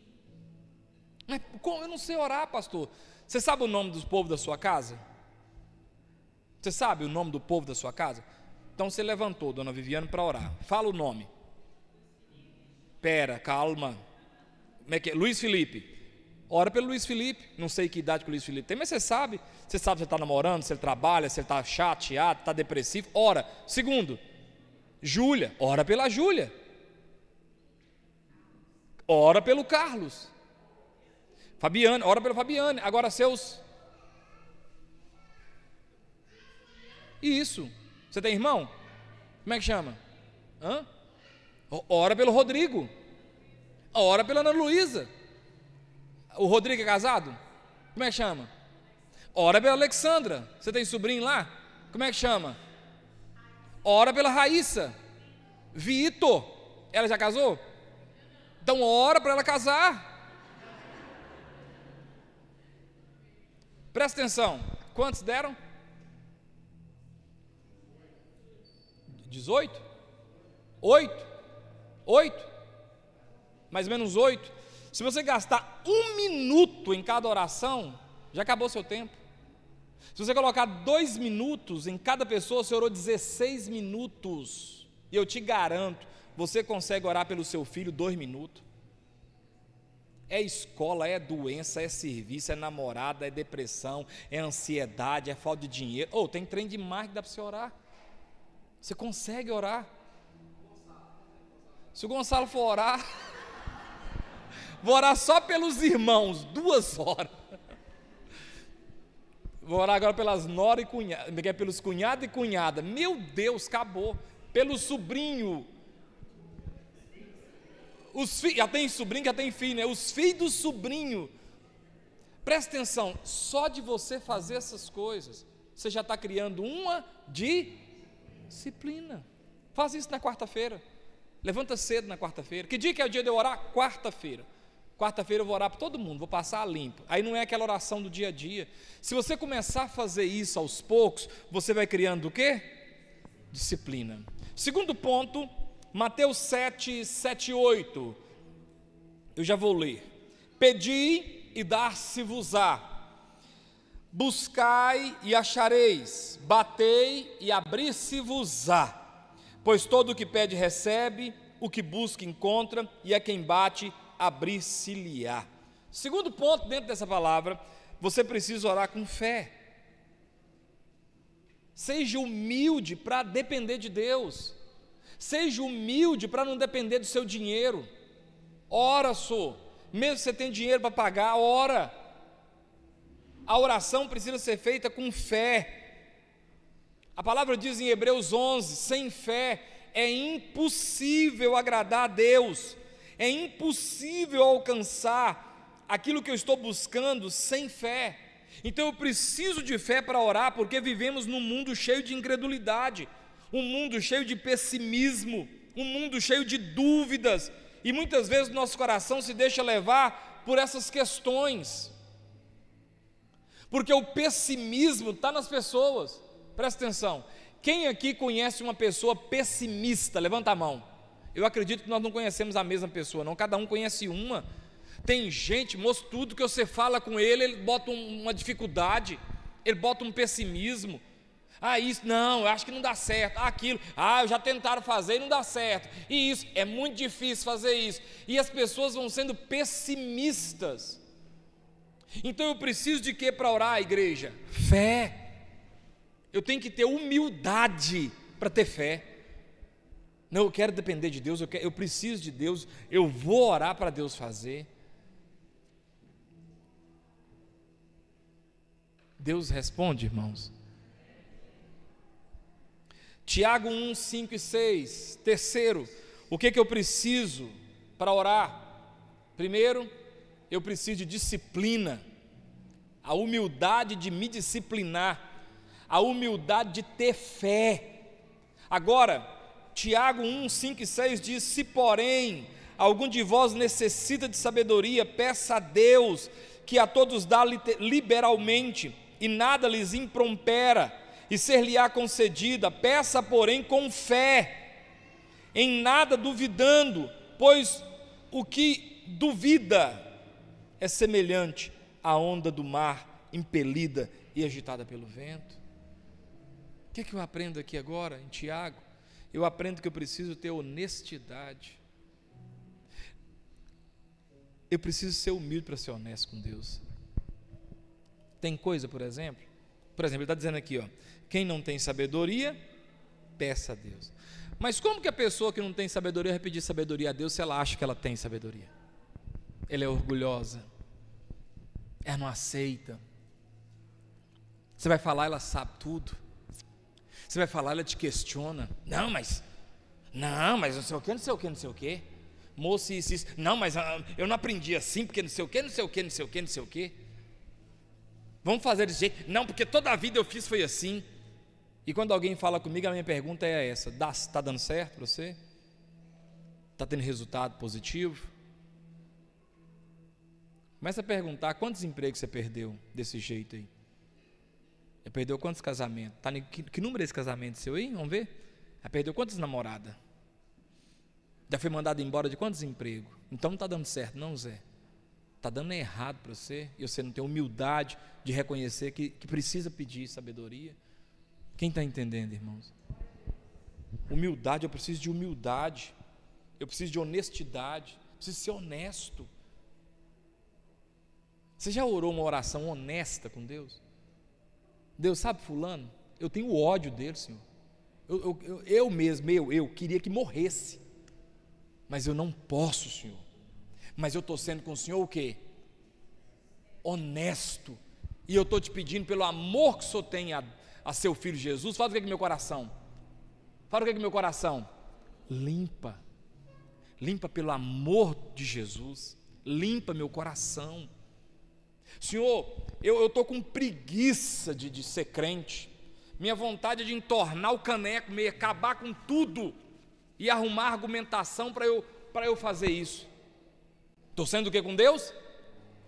Mas como? Eu não sei orar, pastor. Você sabe o nome do povo da sua casa? Você sabe o nome do povo da sua casa? Então você levantou, dona Viviane, para orar. Fala o nome. Pera, calma. Como é que é? Luiz Felipe. Ora pelo Luiz Felipe. Não sei que idade que o Luiz Felipe tem, mas você sabe. Você sabe se ele está namorando, se ele trabalha, se ele está chateado, está depressivo. Ora. Segundo, Júlia. Ora pela Júlia. Ora pelo Carlos. Fabiane. Ora pelo Fabiane. Agora seus... Isso. Você tem irmão? Como é que chama? Ora pelo Rodrigo. Ora pela Ana Luísa. O Rodrigo é casado? Como é que chama? Ora pela Alexandra. Você tem sobrinho lá? Como é que chama? Ora pela Raíssa. Vitor. Ela já casou? Então ora para ela casar. Presta atenção. Quantos deram? 18? 8? Mais ou menos 8. Se você gastar 1 minuto em cada oração, já acabou seu tempo. Se você colocar 2 minutos em cada pessoa, você orou 16 minutos. E eu te garanto, você consegue orar pelo seu filho 2 minutos. É escola, é doença, é serviço, é namorada, é depressão, é ansiedade, é falta de dinheiro. Tem trem demais que dá para você orar. Você consegue orar. Se o Gonçalo for orar, vou orar só pelos irmãos, 2 horas. Vou orar agora pelas nora e cunhada, pelos cunhados e cunhada. Meu Deus, acabou. pelo sobrinho. Já tem sobrinho, já tem filho, né? Os filhos do sobrinho. Presta atenção, só de você fazer essas coisas, você já está criando uma disciplina. Faz isso na quarta-feira. Levanta cedo na quarta-feira. Que dia que é o dia de eu orar? Quarta-feira. Quarta-feira eu vou orar para todo mundo, vou passar a limpo. Aí não é aquela oração do dia a dia. Se você começar a fazer isso aos poucos, você vai criando o quê? Disciplina. Segundo ponto, Mateus 7, 7 e 8. Eu já vou ler. Pedi e dar-se-vos-á. Buscai e achareis. Batei e abrir-se-vos-á. Pois todo o que pede recebe, o que busca encontra, e a quem bate abrir-se-lhe-á. Segundo ponto dentro dessa palavra, você precisa orar com fé. Seja humilde para depender de Deus. Seja humilde para não depender do seu dinheiro. Ora, mesmo que você tenha dinheiro para pagar, ora. A oração precisa ser feita com fé. A palavra diz em Hebreus 11, sem fé é impossível agradar a Deus. É impossível alcançar aquilo que eu estou buscando sem fé. Então eu preciso de fé para orar, porque vivemos num mundo cheio de incredulidade, um mundo cheio de pessimismo, um mundo cheio de dúvidas, e muitas vezes nosso coração se deixa levar por essas questões, porque o pessimismo está nas pessoas. Presta atenção, quem aqui conhece uma pessoa pessimista? Levanta a mão. Eu acredito que nós não conhecemos a mesma pessoa, não, cada um conhece uma. Tem gente, moço, tudo que você fala com ele, ele bota uma dificuldade, ele bota um pessimismo. Isso, não, eu acho que não dá certo. Aquilo, já tentaram fazer e não dá certo. E isso, é muito difícil fazer isso. E as pessoas vão sendo pessimistas. Então eu preciso de quê para orar, igreja? Fé. Eu tenho que ter humildade para ter fé. Não, eu quero depender de Deus, eu preciso de Deus, eu vou orar para Deus fazer. Deus responde, irmãos. Tiago 1, 5 e 6. Terceiro, o que eu preciso para orar? Primeiro, eu preciso de disciplina, a humildade de me disciplinar, a humildade de ter fé. Agora, Tiago 1, 5 e 6 diz: se porém algum de vós necessita de sabedoria, peça a Deus, que a todos dá liberalmente, e nada lhes imprompera, e ser-lhe-á concedida. Peça, porém, com fé, em nada duvidando, pois o que duvida é semelhante à onda do mar, impelida e agitada pelo vento. O que eu aprendo aqui agora, em Tiago? Eu aprendo que eu preciso ter honestidade. Eu preciso ser humilde para ser honesto com Deus. Tem coisa, por exemplo, ele está dizendo aqui, quem não tem sabedoria, peça a Deus. Mas como que a pessoa que não tem sabedoria vai pedir sabedoria a Deus se ela acha que ela tem sabedoria? Ela é orgulhosa, ela não aceita. Você vai falar, ela sabe tudo. Você vai falar, ela te questiona. Não, mas não sei o que, não sei o que, não sei o que. Moço, isso. Não, mas eu não aprendi assim, porque não sei o que, não sei o que, não sei o que, não sei o que. Vamos fazer desse jeito. Não, porque toda a vida eu fiz foi assim. E quando alguém fala comigo, a minha pergunta é essa: está dando certo para você? Está tendo resultado positivo? Começa a perguntar: quantos empregos você perdeu desse jeito aí? Já perdeu quantos casamentos? Que número é esse casamento seu aí? Vamos ver? Já perdeu quantas namoradas? Já foi mandado embora de quantos empregos? Então não está dando certo, não, Zé. Está dando errado para você, e você não tem humildade de reconhecer que precisa pedir sabedoria. Quem está entendendo, irmãos? Humildade, eu preciso de humildade, eu preciso de honestidade, eu preciso ser honesto. Você já orou uma oração honesta com Deus? Deus, sabe fulano? Eu tenho ódio dele, Senhor. Eu mesmo, eu queria que morresse, mas eu não posso, Senhor. Mas eu estou sendo com o Senhor o quê? Honesto. E eu estou te pedindo, pelo amor que o Senhor tem a seu Filho Jesus, faz o que é meu coração? Fala o que é meu coração? Limpa. Limpa pelo amor de Jesus. Limpa meu coração. Senhor, eu estou com preguiça de ser crente. Minha vontade é de entornar o caneco, meio acabar com tudo e arrumar argumentação para eu fazer isso. Estou sendo o que com Deus?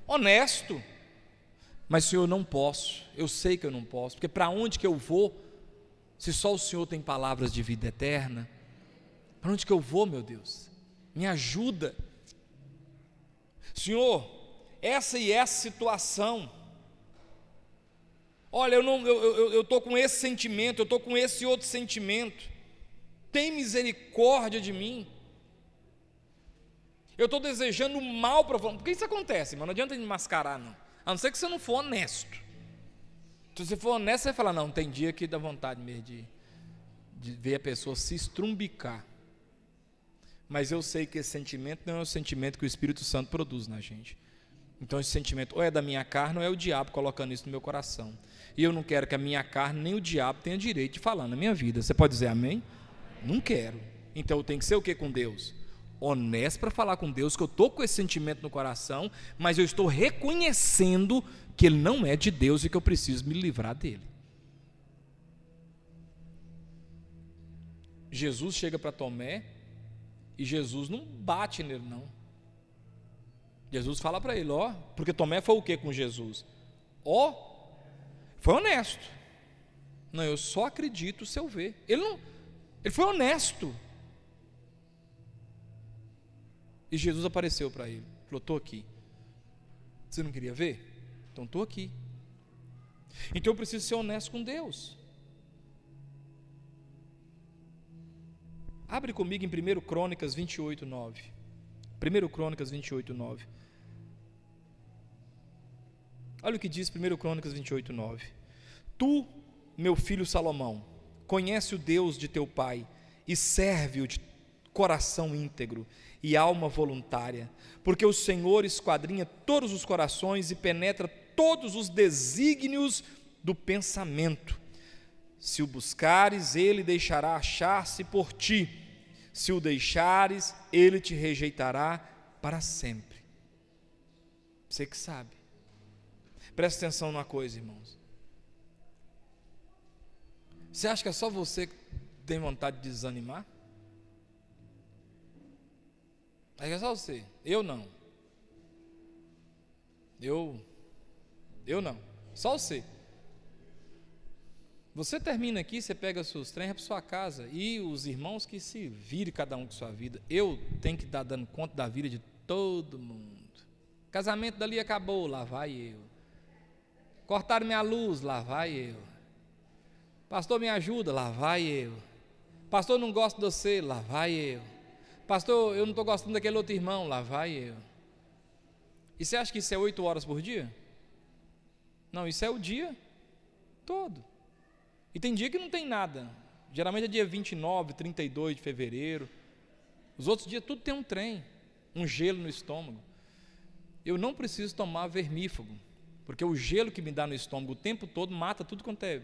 Honesto. Mas, Senhor, eu não posso. Eu sei que eu não posso, porque para onde que eu vou, se só o Senhor tem palavras de vida eterna? Para onde que eu vou, meu Deus? Me ajuda. Senhor, essa e essa situação, olha, eu estou com esse sentimento, eu estou com esse outro sentimento, tem misericórdia de mim, eu estou desejando mal para você, porque isso acontece, mas não adianta me mascarar não, a não ser que você não for honesto. Se você for honesto, você vai falar, não, tem dia que dá vontade mesmo de ver a pessoa se estrumbicar, mas eu sei que esse sentimento não é o sentimento que o Espírito Santo produz na gente. Então esse sentimento ou é da minha carne ou é o diabo colocando isso no meu coração. E eu não quero que a minha carne nem o diabo tenha direito de falar na minha vida. Você pode dizer amém? Não quero. Então eu tenho que ser o que com Deus? Honesto para falar com Deus que eu estou com esse sentimento no coração, mas eu estou reconhecendo que ele não é de Deus e que eu preciso me livrar dele. Jesus chega para Tomé e Jesus não bate nele não. Jesus fala para ele, ó, porque Tomé foi o que com Jesus? Ó, foi honesto. Não, eu só acredito se eu ver. Ele foi honesto. E Jesus apareceu para ele, falou, estou aqui. Você não queria ver? Então estou aqui. Então eu preciso ser honesto com Deus. Abre comigo em 1 Crônicas 28, 9. 1 Crônicas 28, 9. Olha o que diz 1 Crônicas 28, 9. Tu, meu filho Salomão, conhece o Deus de teu pai e serve-o de coração íntegro e alma voluntária, porque o Senhor esquadrinha todos os corações e penetra todos os desígnios do pensamento. Se o buscares, ele deixará achar-se por ti. Se o deixares, ele te rejeitará para sempre. Você que sabe. Presta atenção numa coisa, irmãos. Você acha que é só você que tem vontade de desanimar? É só você. Eu não. Eu não. Só você. Você termina aqui, você pega seus trem, vai para sua casa, e os irmãos que se virem cada um com sua vida. Eu tenho que estar dando conta da vida de todo mundo. Casamento dali acabou, lá vai eu. Cortaram minha luz, lá vai eu. Pastor, me ajuda, lá vai eu. Pastor, não gosto de você, lá vai eu. Pastor, eu não estou gostando daquele outro irmão, lá vai eu. E você acha que isso é 8 horas por dia? Não, isso é o dia todo. E tem dia que não tem nada. Geralmente é dia 29, 32 de fevereiro. Os outros dias tudo tem um trem, um gelo no estômago. Eu não preciso tomar vermífugo, porque o gelo que me dá no estômago o tempo todo mata tudo quanto é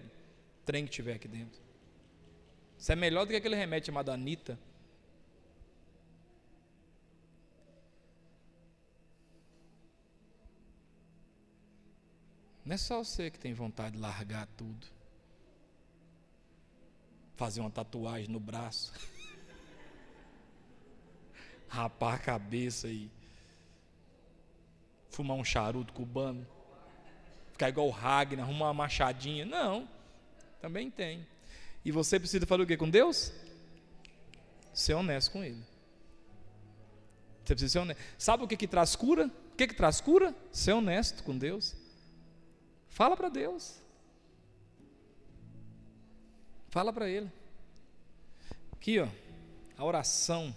trem que tiver aqui dentro. Isso é melhor do que aquele remédio chamado Anita. Não é só você que tem vontade de largar tudo, fazer uma tatuagem no braço, rapar a cabeça e fumar um charuto cubano, ficar igual o Ragnar, arrumar uma machadinha. Não, também tem. E você precisa fazer o que com Deus? Ser honesto com Ele. Você precisa ser honesto. Sabe o que traz cura? O que traz cura? Ser honesto com Deus. Fala para Deus. Fala para Ele. Aqui, ó, a oração.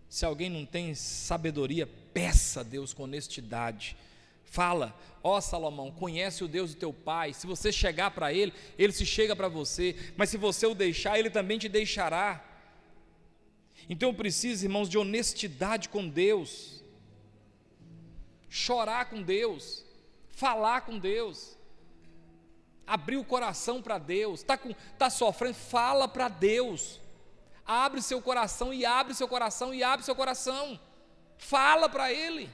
Se alguém não tem sabedoria, peça a Deus com honestidade. Fala, ó Salomão, conhece o Deus do teu pai. Se você chegar para Ele, Ele se chega para você. Mas se você o deixar, Ele também te deixará. Então eu preciso, irmãos, de honestidade com Deus. Chorar com Deus. Falar com Deus. Abrir o coração para Deus. Está sofrendo, fala para Deus. Abre seu coração e abre seu coração e abre seu coração. Fala para Ele.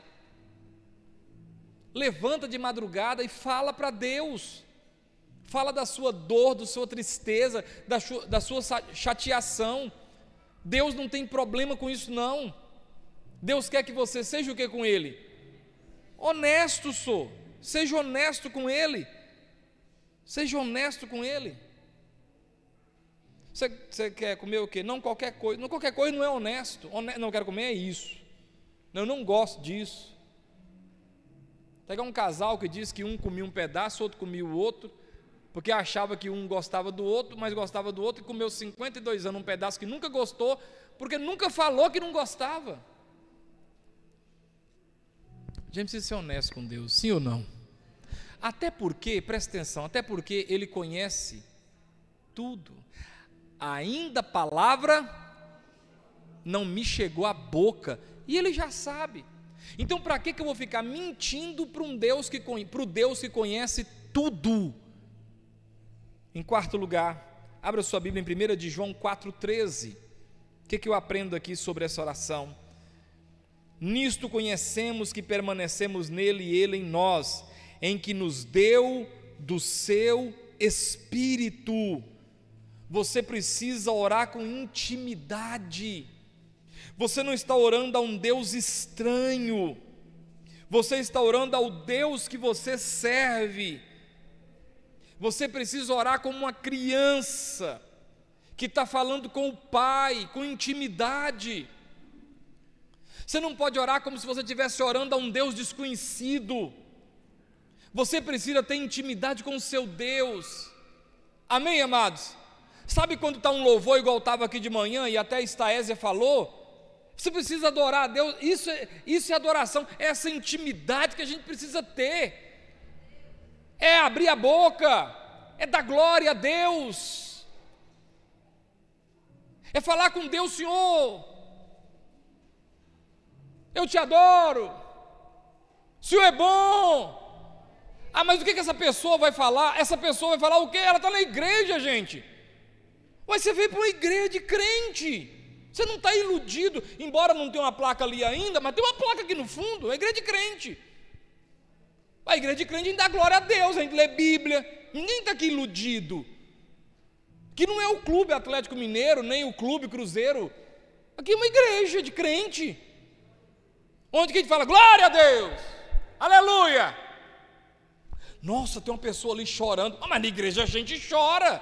Levanta de madrugada e fala para Deus. Fala da sua dor, da sua tristeza, da sua chateação. Deus não tem problema com isso, não. Deus quer que você seja o que com Ele? Honesto, sou. Seja honesto com Ele. Seja honesto com Ele. Você quer comer o quê? Não qualquer coisa. Não, qualquer coisa não é honesto. Não quero comer é isso. Eu não gosto disso. Pegar um casal que diz que um comia um pedaço, outro comia o outro, porque achava que um gostava do outro, mas gostava do outro, e comeu 52 anos um pedaço que nunca gostou, porque nunca falou que não gostava. A gente precisa ser honesto com Deus, sim ou não? Até porque, presta atenção, até porque Ele conhece tudo. Ainda a palavra não me chegou à boca, e Ele já sabe. Então para que eu vou ficar mentindo para o Deus que conhece tudo? Em quarto lugar, abra sua Bíblia em 1 de João 4,13. O que eu aprendo aqui sobre essa oração? Nisto conhecemos que permanecemos nele e ele em nós, em que nos deu do seu Espírito. Você precisa orar com intimidade. Você não está orando a um Deus estranho, você está orando ao Deus que você serve. Você precisa orar como uma criança que está falando com o Pai, com intimidade. Você não pode orar como se você estivesse orando a um Deus desconhecido. Você precisa ter intimidade com o seu Deus. Amém, amados? Sabe quando está um louvor igual estava aqui de manhã, e até a Estaésia falou? Você precisa adorar a Deus. Isso é adoração, é essa intimidade que a gente precisa ter. É abrir a boca, é dar glória a Deus, é falar com Deus: Senhor, eu te adoro, o Senhor é bom. Ah, mas o que essa pessoa vai falar? Essa pessoa vai falar o quê? Ela está na igreja, gente. Mas você veio para uma igreja de crente, você não está iludido, embora não tenha uma placa ali ainda, mas tem uma placa aqui no fundo, é uma igreja de crente. A igreja de crente a gente dá glória a Deus, a gente lê Bíblia, ninguém está aqui iludido, que não é o Clube Atlético Mineiro, nem o Clube Cruzeiro, aqui é uma igreja de crente, onde que a gente fala, glória a Deus, aleluia. Nossa, tem uma pessoa ali chorando, mas na igreja a gente chora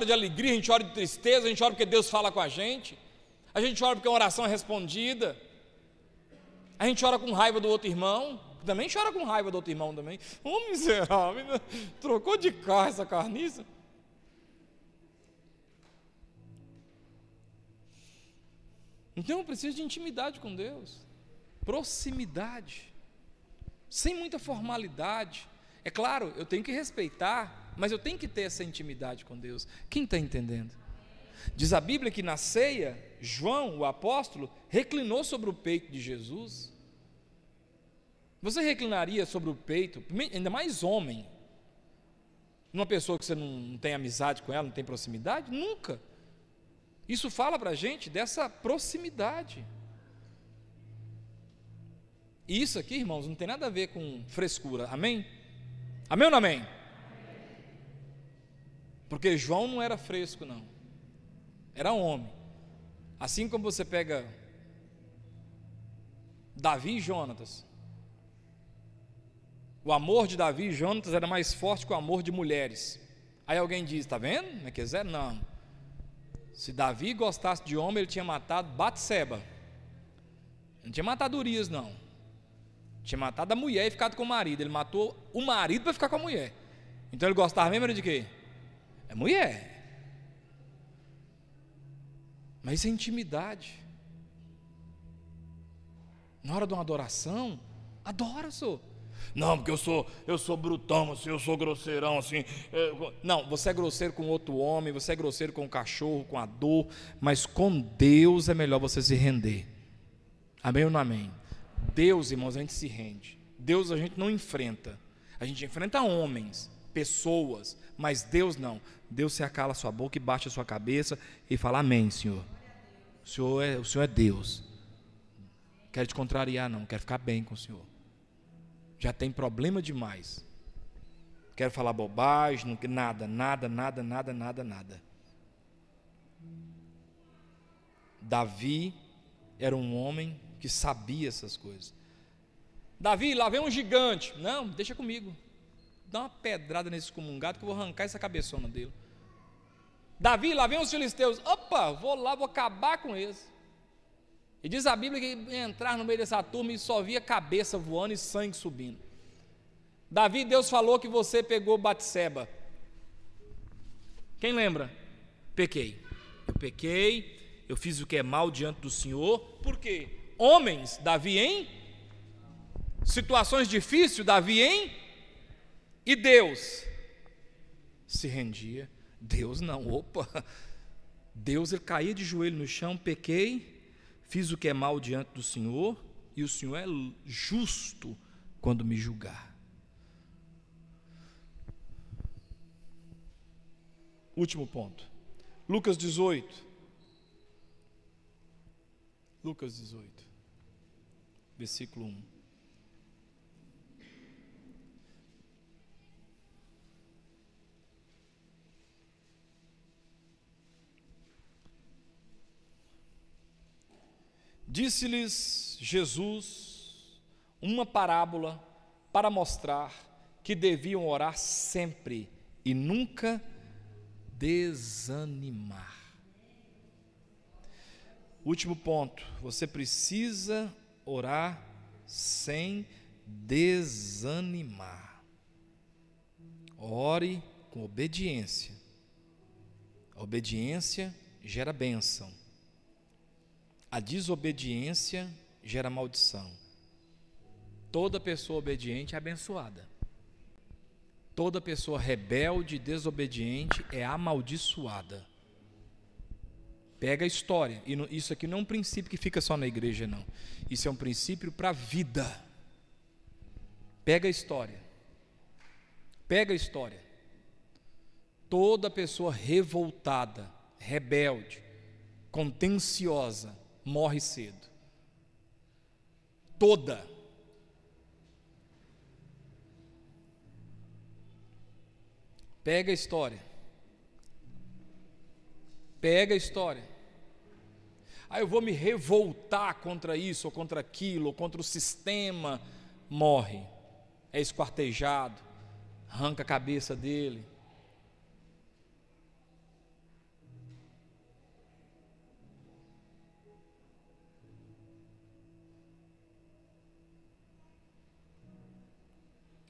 de alegria, a gente chora de tristeza, a gente chora porque Deus fala com a gente chora porque a oração é respondida, a gente chora com raiva do outro irmão, também chora com raiva do outro irmão também. Miserável, trocou de carro essa carniça. Então eu preciso de intimidade com Deus, proximidade, sem muita formalidade. É claro, eu tenho que respeitar, mas eu tenho que ter essa intimidade com Deus. Quem está entendendo? Diz a Bíblia que na ceia, João, o apóstolo, reclinou sobre o peito de Jesus. Você reclinaria sobre o peito, ainda mais homem, numa pessoa que você não tem amizade com ela, não tem proximidade? Nunca. Isso fala para a gente dessa proximidade. E isso aqui, irmãos, não tem nada a ver com frescura, amém? Amém ou não amém? Porque João não era fresco, não, era homem. Assim como você pega Davi e Jonatas, o amor de Davi e Jonatas era mais forte que o amor de mulheres. Aí alguém diz, está vendo? Não é que é? Não. Se Davi gostasse de homem, ele tinha matado Batseba. Não tinha matado Urias, não. Tinha matado a mulher e ficado com o marido. Ele matou o marido para ficar com a mulher. Então ele gostava mesmo de quê? É mulher. Mas isso é intimidade. Na hora de uma adoração, adora, senhor. Não, porque eu sou brutão, assim, eu sou grosseirão, assim. Não, você é grosseiro com outro homem, você é grosseiro com o cachorro, com a dor, mas com Deus é melhor você se render. Amém ou não amém? Deus, irmãos, a gente se rende. Deus a gente não enfrenta. A gente enfrenta homens, pessoas, mas Deus não. Deus se acala a sua boca e baixa a sua cabeça e fala: amém, Senhor. O Senhor é Deus. Não quero te contrariar, não, quero ficar bem com o Senhor. Já tem problema demais. Quero falar bobagem, nada. Davi era um homem que sabia essas coisas. Davi, lá vem um gigante. Não, deixa comigo. Dá uma pedrada nesse excomungado que eu vou arrancar essa cabeçona dele. Davi, lá vem os filisteus. Opa, vou lá, vou acabar com eles. E diz a Bíblia que entrar no meio dessa turma e só via cabeça voando e sangue subindo. Davi, Deus falou que você pegou Batseba. Quem lembra? Pequei. Eu pequei, eu fiz o que é mal diante do Senhor. Por quê? Homens, Davi em situações difíceis, Davi em, e Deus se rendia. Deus não, opa. Deus, ele caía de joelho no chão, pequei, fiz o que é mal diante do Senhor, e o Senhor é justo quando me julgar. Último ponto. Lucas 18. Lucas 18, versículo 1. Disse-lhes Jesus uma parábola para mostrar que deviam orar sempre e nunca desanimar. Último ponto, você precisa orar sem desanimar. Ore com obediência. A obediência gera bênção. A desobediência gera maldição. Toda pessoa obediente é abençoada. Toda pessoa rebelde e desobediente é amaldiçoada. Pega a história, e isso aqui não é um princípio que fica só na igreja, não. Isso é um princípio para a vida. Pega a história. Pega a história. Toda pessoa revoltada, rebelde, contenciosa, morre cedo. Toda. Pega a história. Pega a história. Aí eu vou me revoltar contra isso, ou contra aquilo, ou contra o sistema. Morre. É esquartejado. Arranca a cabeça dele.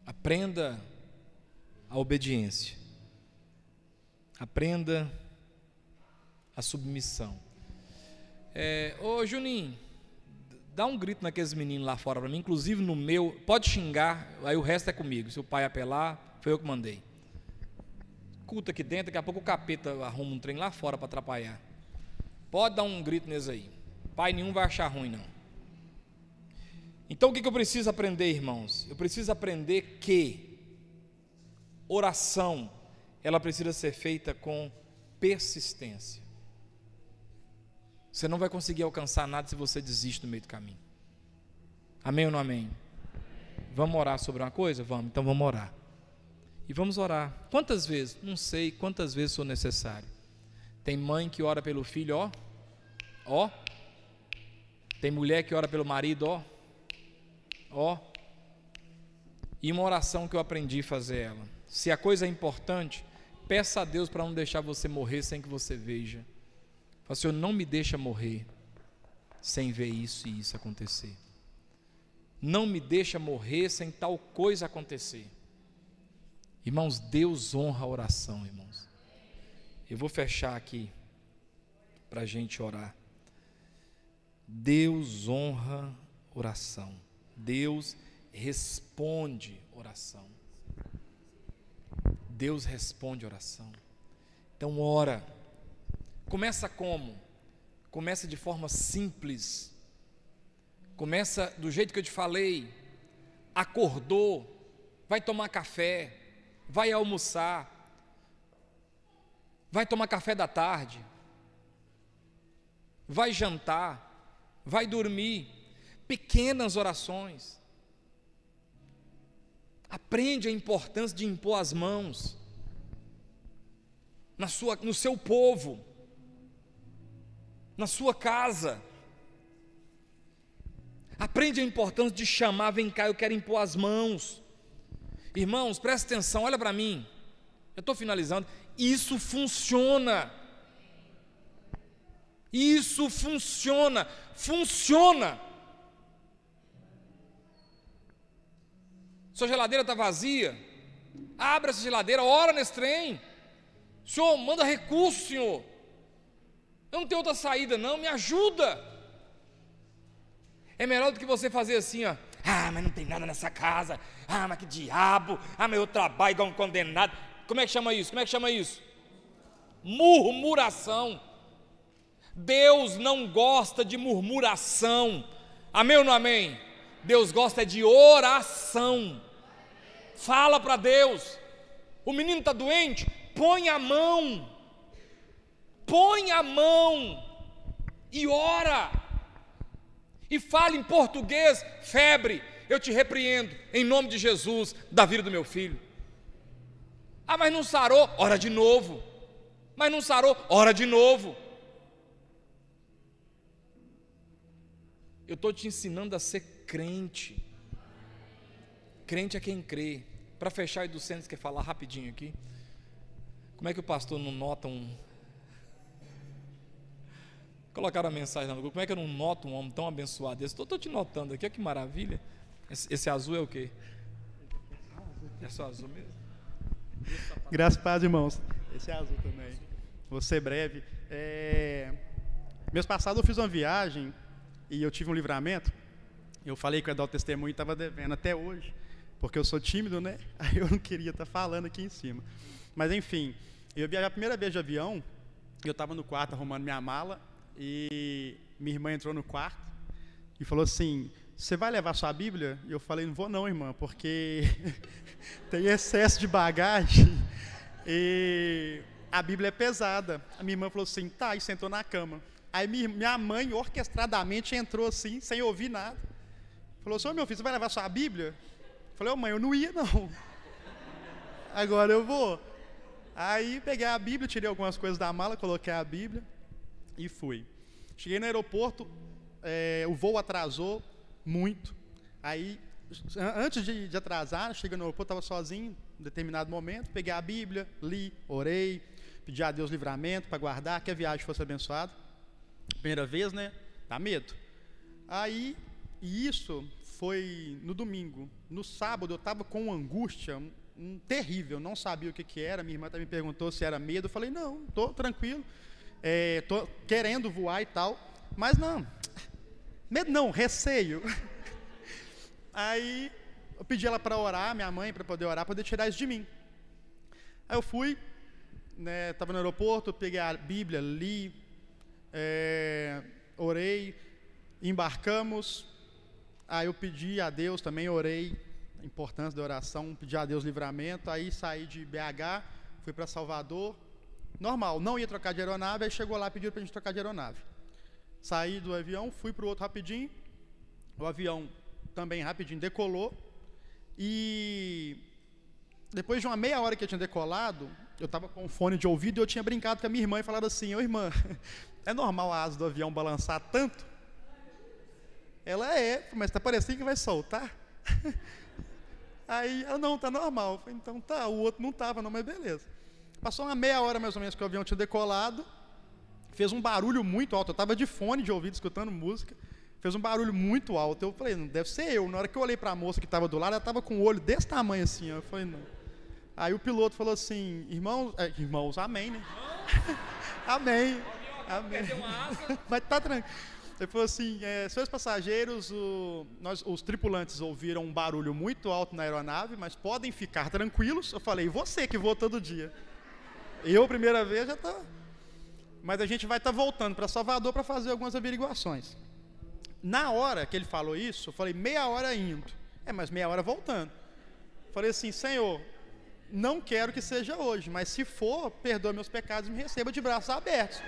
Aprenda a obediência. Aprenda a submissão. Ô Juninho, dá um grito naqueles meninos lá fora para mim, inclusive no meu, pode xingar, aí o resto é comigo. Se o pai apelar, foi eu que mandei. Culto aqui dentro, daqui a pouco o capeta arruma um trem lá fora para atrapalhar. Pode dar um grito neles aí. Pai nenhum vai achar ruim, não. Então o que eu preciso aprender, irmãos? Eu preciso aprender que oração, ela precisa ser feita com persistência. Você não vai conseguir alcançar nada se você desiste no meio do caminho. Amém ou não amém? Vamos orar sobre uma coisa? Vamos, então vamos orar. E vamos orar. Quantas vezes? Não sei quantas vezes for necessário. Tem mãe que ora pelo filho, ó. Tem mulher que ora pelo marido, ó. E uma oração que eu aprendi a fazer ela. Se a coisa é importante, peça a Deus para não deixar você morrer sem que você veja. Fala, Senhor, não me deixa morrer sem ver isso e isso acontecer. Não me deixa morrer sem tal coisa acontecer. Irmãos, Deus honra a oração, irmãos. Eu vou fechar aqui para a gente orar. Deus honra oração. Deus responde oração. Deus responde oração. Então ora. Começa como? Começa de forma simples. Começa do jeito que eu te falei. Acordou, vai tomar café, vai almoçar, vai tomar café da tarde, vai jantar, vai dormir. Pequenas orações. Aprende a importância de impor as mãos no seu povo, na sua casa. Aprende a importância de chamar, vem cá, eu quero impor as mãos. Irmãos, presta atenção, olha para mim. Eu estou finalizando. Isso funciona. Isso funciona. Funciona. Sua geladeira está vazia. Abre essa geladeira, ora nesse trem. Senhor, manda recurso, Senhor. Eu não tenho outra saída, não. Me ajuda. É melhor do que você fazer assim, ó. Ah, mas não tem nada nessa casa. Ah, mas que diabo. Ah, mas eu trabalho igual um condenado. Como é que chama isso? Como é que chama isso? Murmuração. Deus não gosta de murmuração. Amém ou não amém? Deus gosta de oração. Fala para Deus. O menino está doente? Põe a mão. Põe a mão e ora. E fala em português: febre, eu te repreendo em nome de Jesus, da vida do meu filho. Ah, mas não sarou? Ora de novo. Mas não sarou? Ora de novo. Eu estou te ensinando a ser crente. Crente é quem crê. Para fechar, Educendes quer falar rapidinho aqui. Como é que o pastor não nota Colocaram a mensagem no grupo. Como é que eu não noto um homem tão abençoado desse? Estou te notando aqui, olha que maravilha. Esse azul é o quê? É só azul mesmo? Graças a Deus, irmãos. Esse é azul também. Vou ser breve. Mês passado eu fiz uma viagem e eu tive um livramento. Eu falei que eu ia dar o testemunho e estava devendo até hoje, porque eu sou tímido, né? Aí eu não queria estar falando aqui em cima. Mas enfim, eu viajei a primeira vez de avião, eu estava no quarto arrumando minha mala e minha irmã entrou no quarto e falou assim: você vai levar sua Bíblia? E eu falei: não vou não, irmã, porque tem excesso de bagagem e a Bíblia é pesada. A minha irmã falou assim: tá, e sentou na cama. Aí minha mãe orquestradamente entrou assim, sem ouvir nada. Falou assim: ô meu filho, você vai levar sua Bíblia? Eu falei: ô mãe, eu não ia não. Agora eu vou. Aí peguei a Bíblia, tirei algumas coisas da mala, coloquei a Bíblia e fui. Cheguei no aeroporto, o voo atrasou muito. Aí, antes de atrasar, cheguei no aeroporto, estava sozinho, em determinado momento, peguei a Bíblia, li, orei, pedi a Deus livramento para guardar, que a viagem fosse abençoada. Primeira vez, né? Dá medo. Aí, e isso foi no domingo. No sábado eu estava com uma angústia terrível, não sabia o que era. Minha irmã me perguntou se era medo. Eu falei: não, estou tranquilo, estou querendo voar e tal, mas não, medo não, receio. Aí eu pedi ela para orar, minha mãe, para poder orar, para poder tirar isso de mim. Aí eu fui, né, estava no aeroporto, peguei a Bíblia, li, orei, embarcamos. Aí eu pedi a Deus também, orei, a importância da oração, pedi a Deus livramento. Aí saí de BH, fui para Salvador, normal, não ia trocar de aeronave. Aí chegou lá, pediram para a gente trocar de aeronave. Saí do avião, fui para o outro rapidinho, o avião também rapidinho decolou. E depois de uma meia hora que eu tinha decolado, eu estava com um fone de ouvido e eu tinha brincado com a minha irmã e falado assim: ô irmã, é normal a asa do avião balançar tanto? Ela mas está parecendo que vai soltar. Aí ela: não, tá normal. Eu falei: então tá, o outro não estava não, mas beleza. Passou uma meia hora mais ou menos que o avião tinha decolado, fez um barulho muito alto. Eu estava de fone de ouvido escutando música, fez um barulho muito alto. Eu falei: não, deve ser eu. Na hora que eu olhei para a moça que estava do lado, ela estava com o olho desse tamanho assim. Eu falei: não. Aí o piloto falou assim: irmãos, amém, né? Amém. Amém. Mas tá tranquilo. Ele falou assim: senhores passageiros, os tripulantes ouviram um barulho muito alto na aeronave, mas podem ficar tranquilos. Eu falei: e você que voa todo dia? Eu, primeira vez, já tá. Mas a gente vai estar voltando para Salvador para fazer algumas averiguações. Na hora que ele falou isso, eu falei: meia hora indo. Mas meia hora voltando. Eu falei assim: Senhor, não quero que seja hoje, mas se for, perdoa meus pecados e me receba de braços abertos.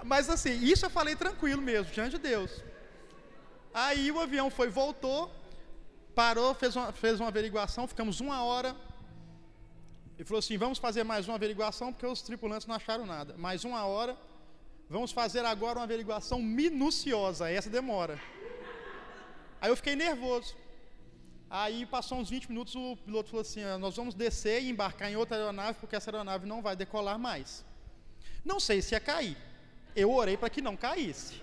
Mas assim, isso eu falei tranquilo mesmo, diante de Deus. Aí o avião voltou, parou, fez uma averiguação, ficamos 1 hora. Ele falou assim, vamos fazer mais uma averiguação, porque os tripulantes não acharam nada. Mais 1 hora, vamos fazer agora uma averiguação minuciosa, essa demora. Aí eu fiquei nervoso. Aí passou uns 20 minutos, o piloto falou assim, nós vamos descer e embarcar em outra aeronave, porque essa aeronave não vai decolar mais. Não sei se ia cair. Eu orei para que não caísse.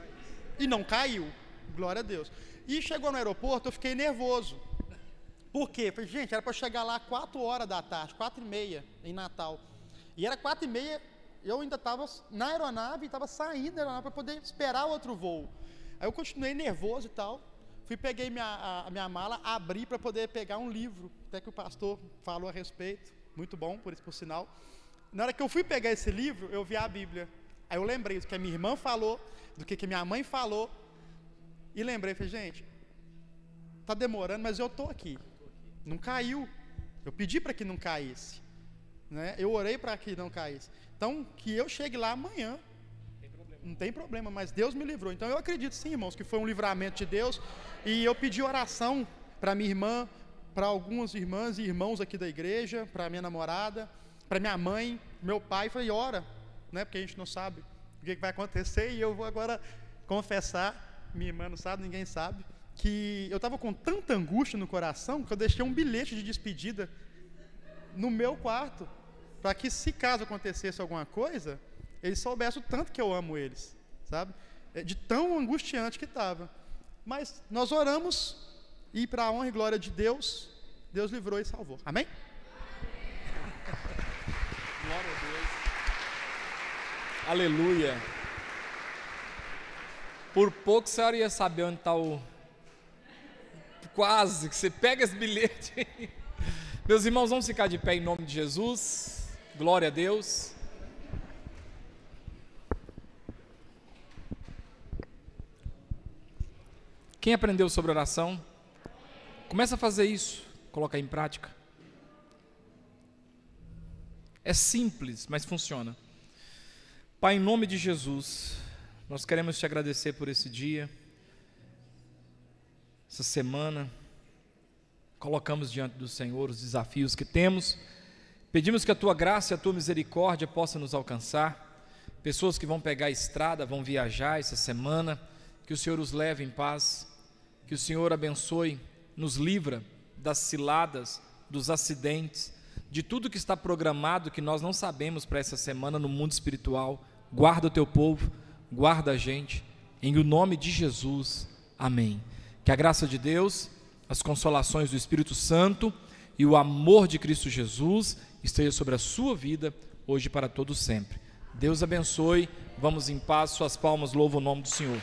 E não caiu. Glória a Deus. E chegou no aeroporto, eu fiquei nervoso. Por quê? Falei, gente, era para chegar lá 4 horas da tarde, 4h30 em Natal. E era 4h30, eu ainda estava na aeronave, estava saindo da aeronave para poder esperar outro voo. Aí eu continuei nervoso e tal. Peguei a minha mala, abri para poder pegar um livro, até que o pastor falou a respeito, muito bom, por sinal. Na hora que eu fui pegar esse livro, eu vi a Bíblia. Aí eu lembrei do que a minha irmã falou, do que minha mãe falou, e lembrei, falei, gente, está demorando, mas eu estou aqui. Não caiu. Eu pedi para que não caísse. Né? Eu orei para que não caísse. Então, que eu chegue lá amanhã. Não tem problema, mas Deus me livrou. Então eu acredito sim, irmãos, que foi um livramento de Deus. E eu pedi oração para minha irmã, para algumas irmãs e irmãos aqui da igreja, para minha namorada, para minha mãe, meu pai. Falei, ora, né, porque a gente não sabe o que vai acontecer. E eu vou agora confessar, minha irmã não sabe, ninguém sabe, que eu estava com tanta angústia no coração que eu deixei um bilhete de despedida no meu quarto, para que se caso acontecesse alguma coisa, eles soubessem o tanto que eu amo eles, sabe? De tão angustiante que estava. Mas nós oramos e para a honra e glória de Deus, Deus livrou e salvou. Amém? Glória a Deus. Aleluia. Por pouco a senhora ia saber onde está o... Quase, que você pega esse bilhete. Meus irmãos, vamos ficar de pé em nome de Jesus. Glória a Deus. Quem aprendeu sobre oração, começa a fazer isso, colocar em prática. É simples, mas funciona. Pai, em nome de Jesus, nós queremos te agradecer por esse dia, essa semana. Colocamos diante do Senhor os desafios que temos. Pedimos que a tua graça e a tua misericórdia possam nos alcançar. Pessoas que vão pegar a estrada, vão viajar essa semana, que o Senhor os leve em paz. Que o Senhor abençoe, nos livra das ciladas, dos acidentes, de tudo que está programado que nós não sabemos para essa semana no mundo espiritual. Guarda o teu povo, guarda a gente, em o nome de Jesus, amém. Que a graça de Deus, as consolações do Espírito Santo e o amor de Cristo Jesus esteja sobre a sua vida, hoje e para todo sempre. Deus abençoe, vamos em paz, suas palmas louvam o nome do Senhor.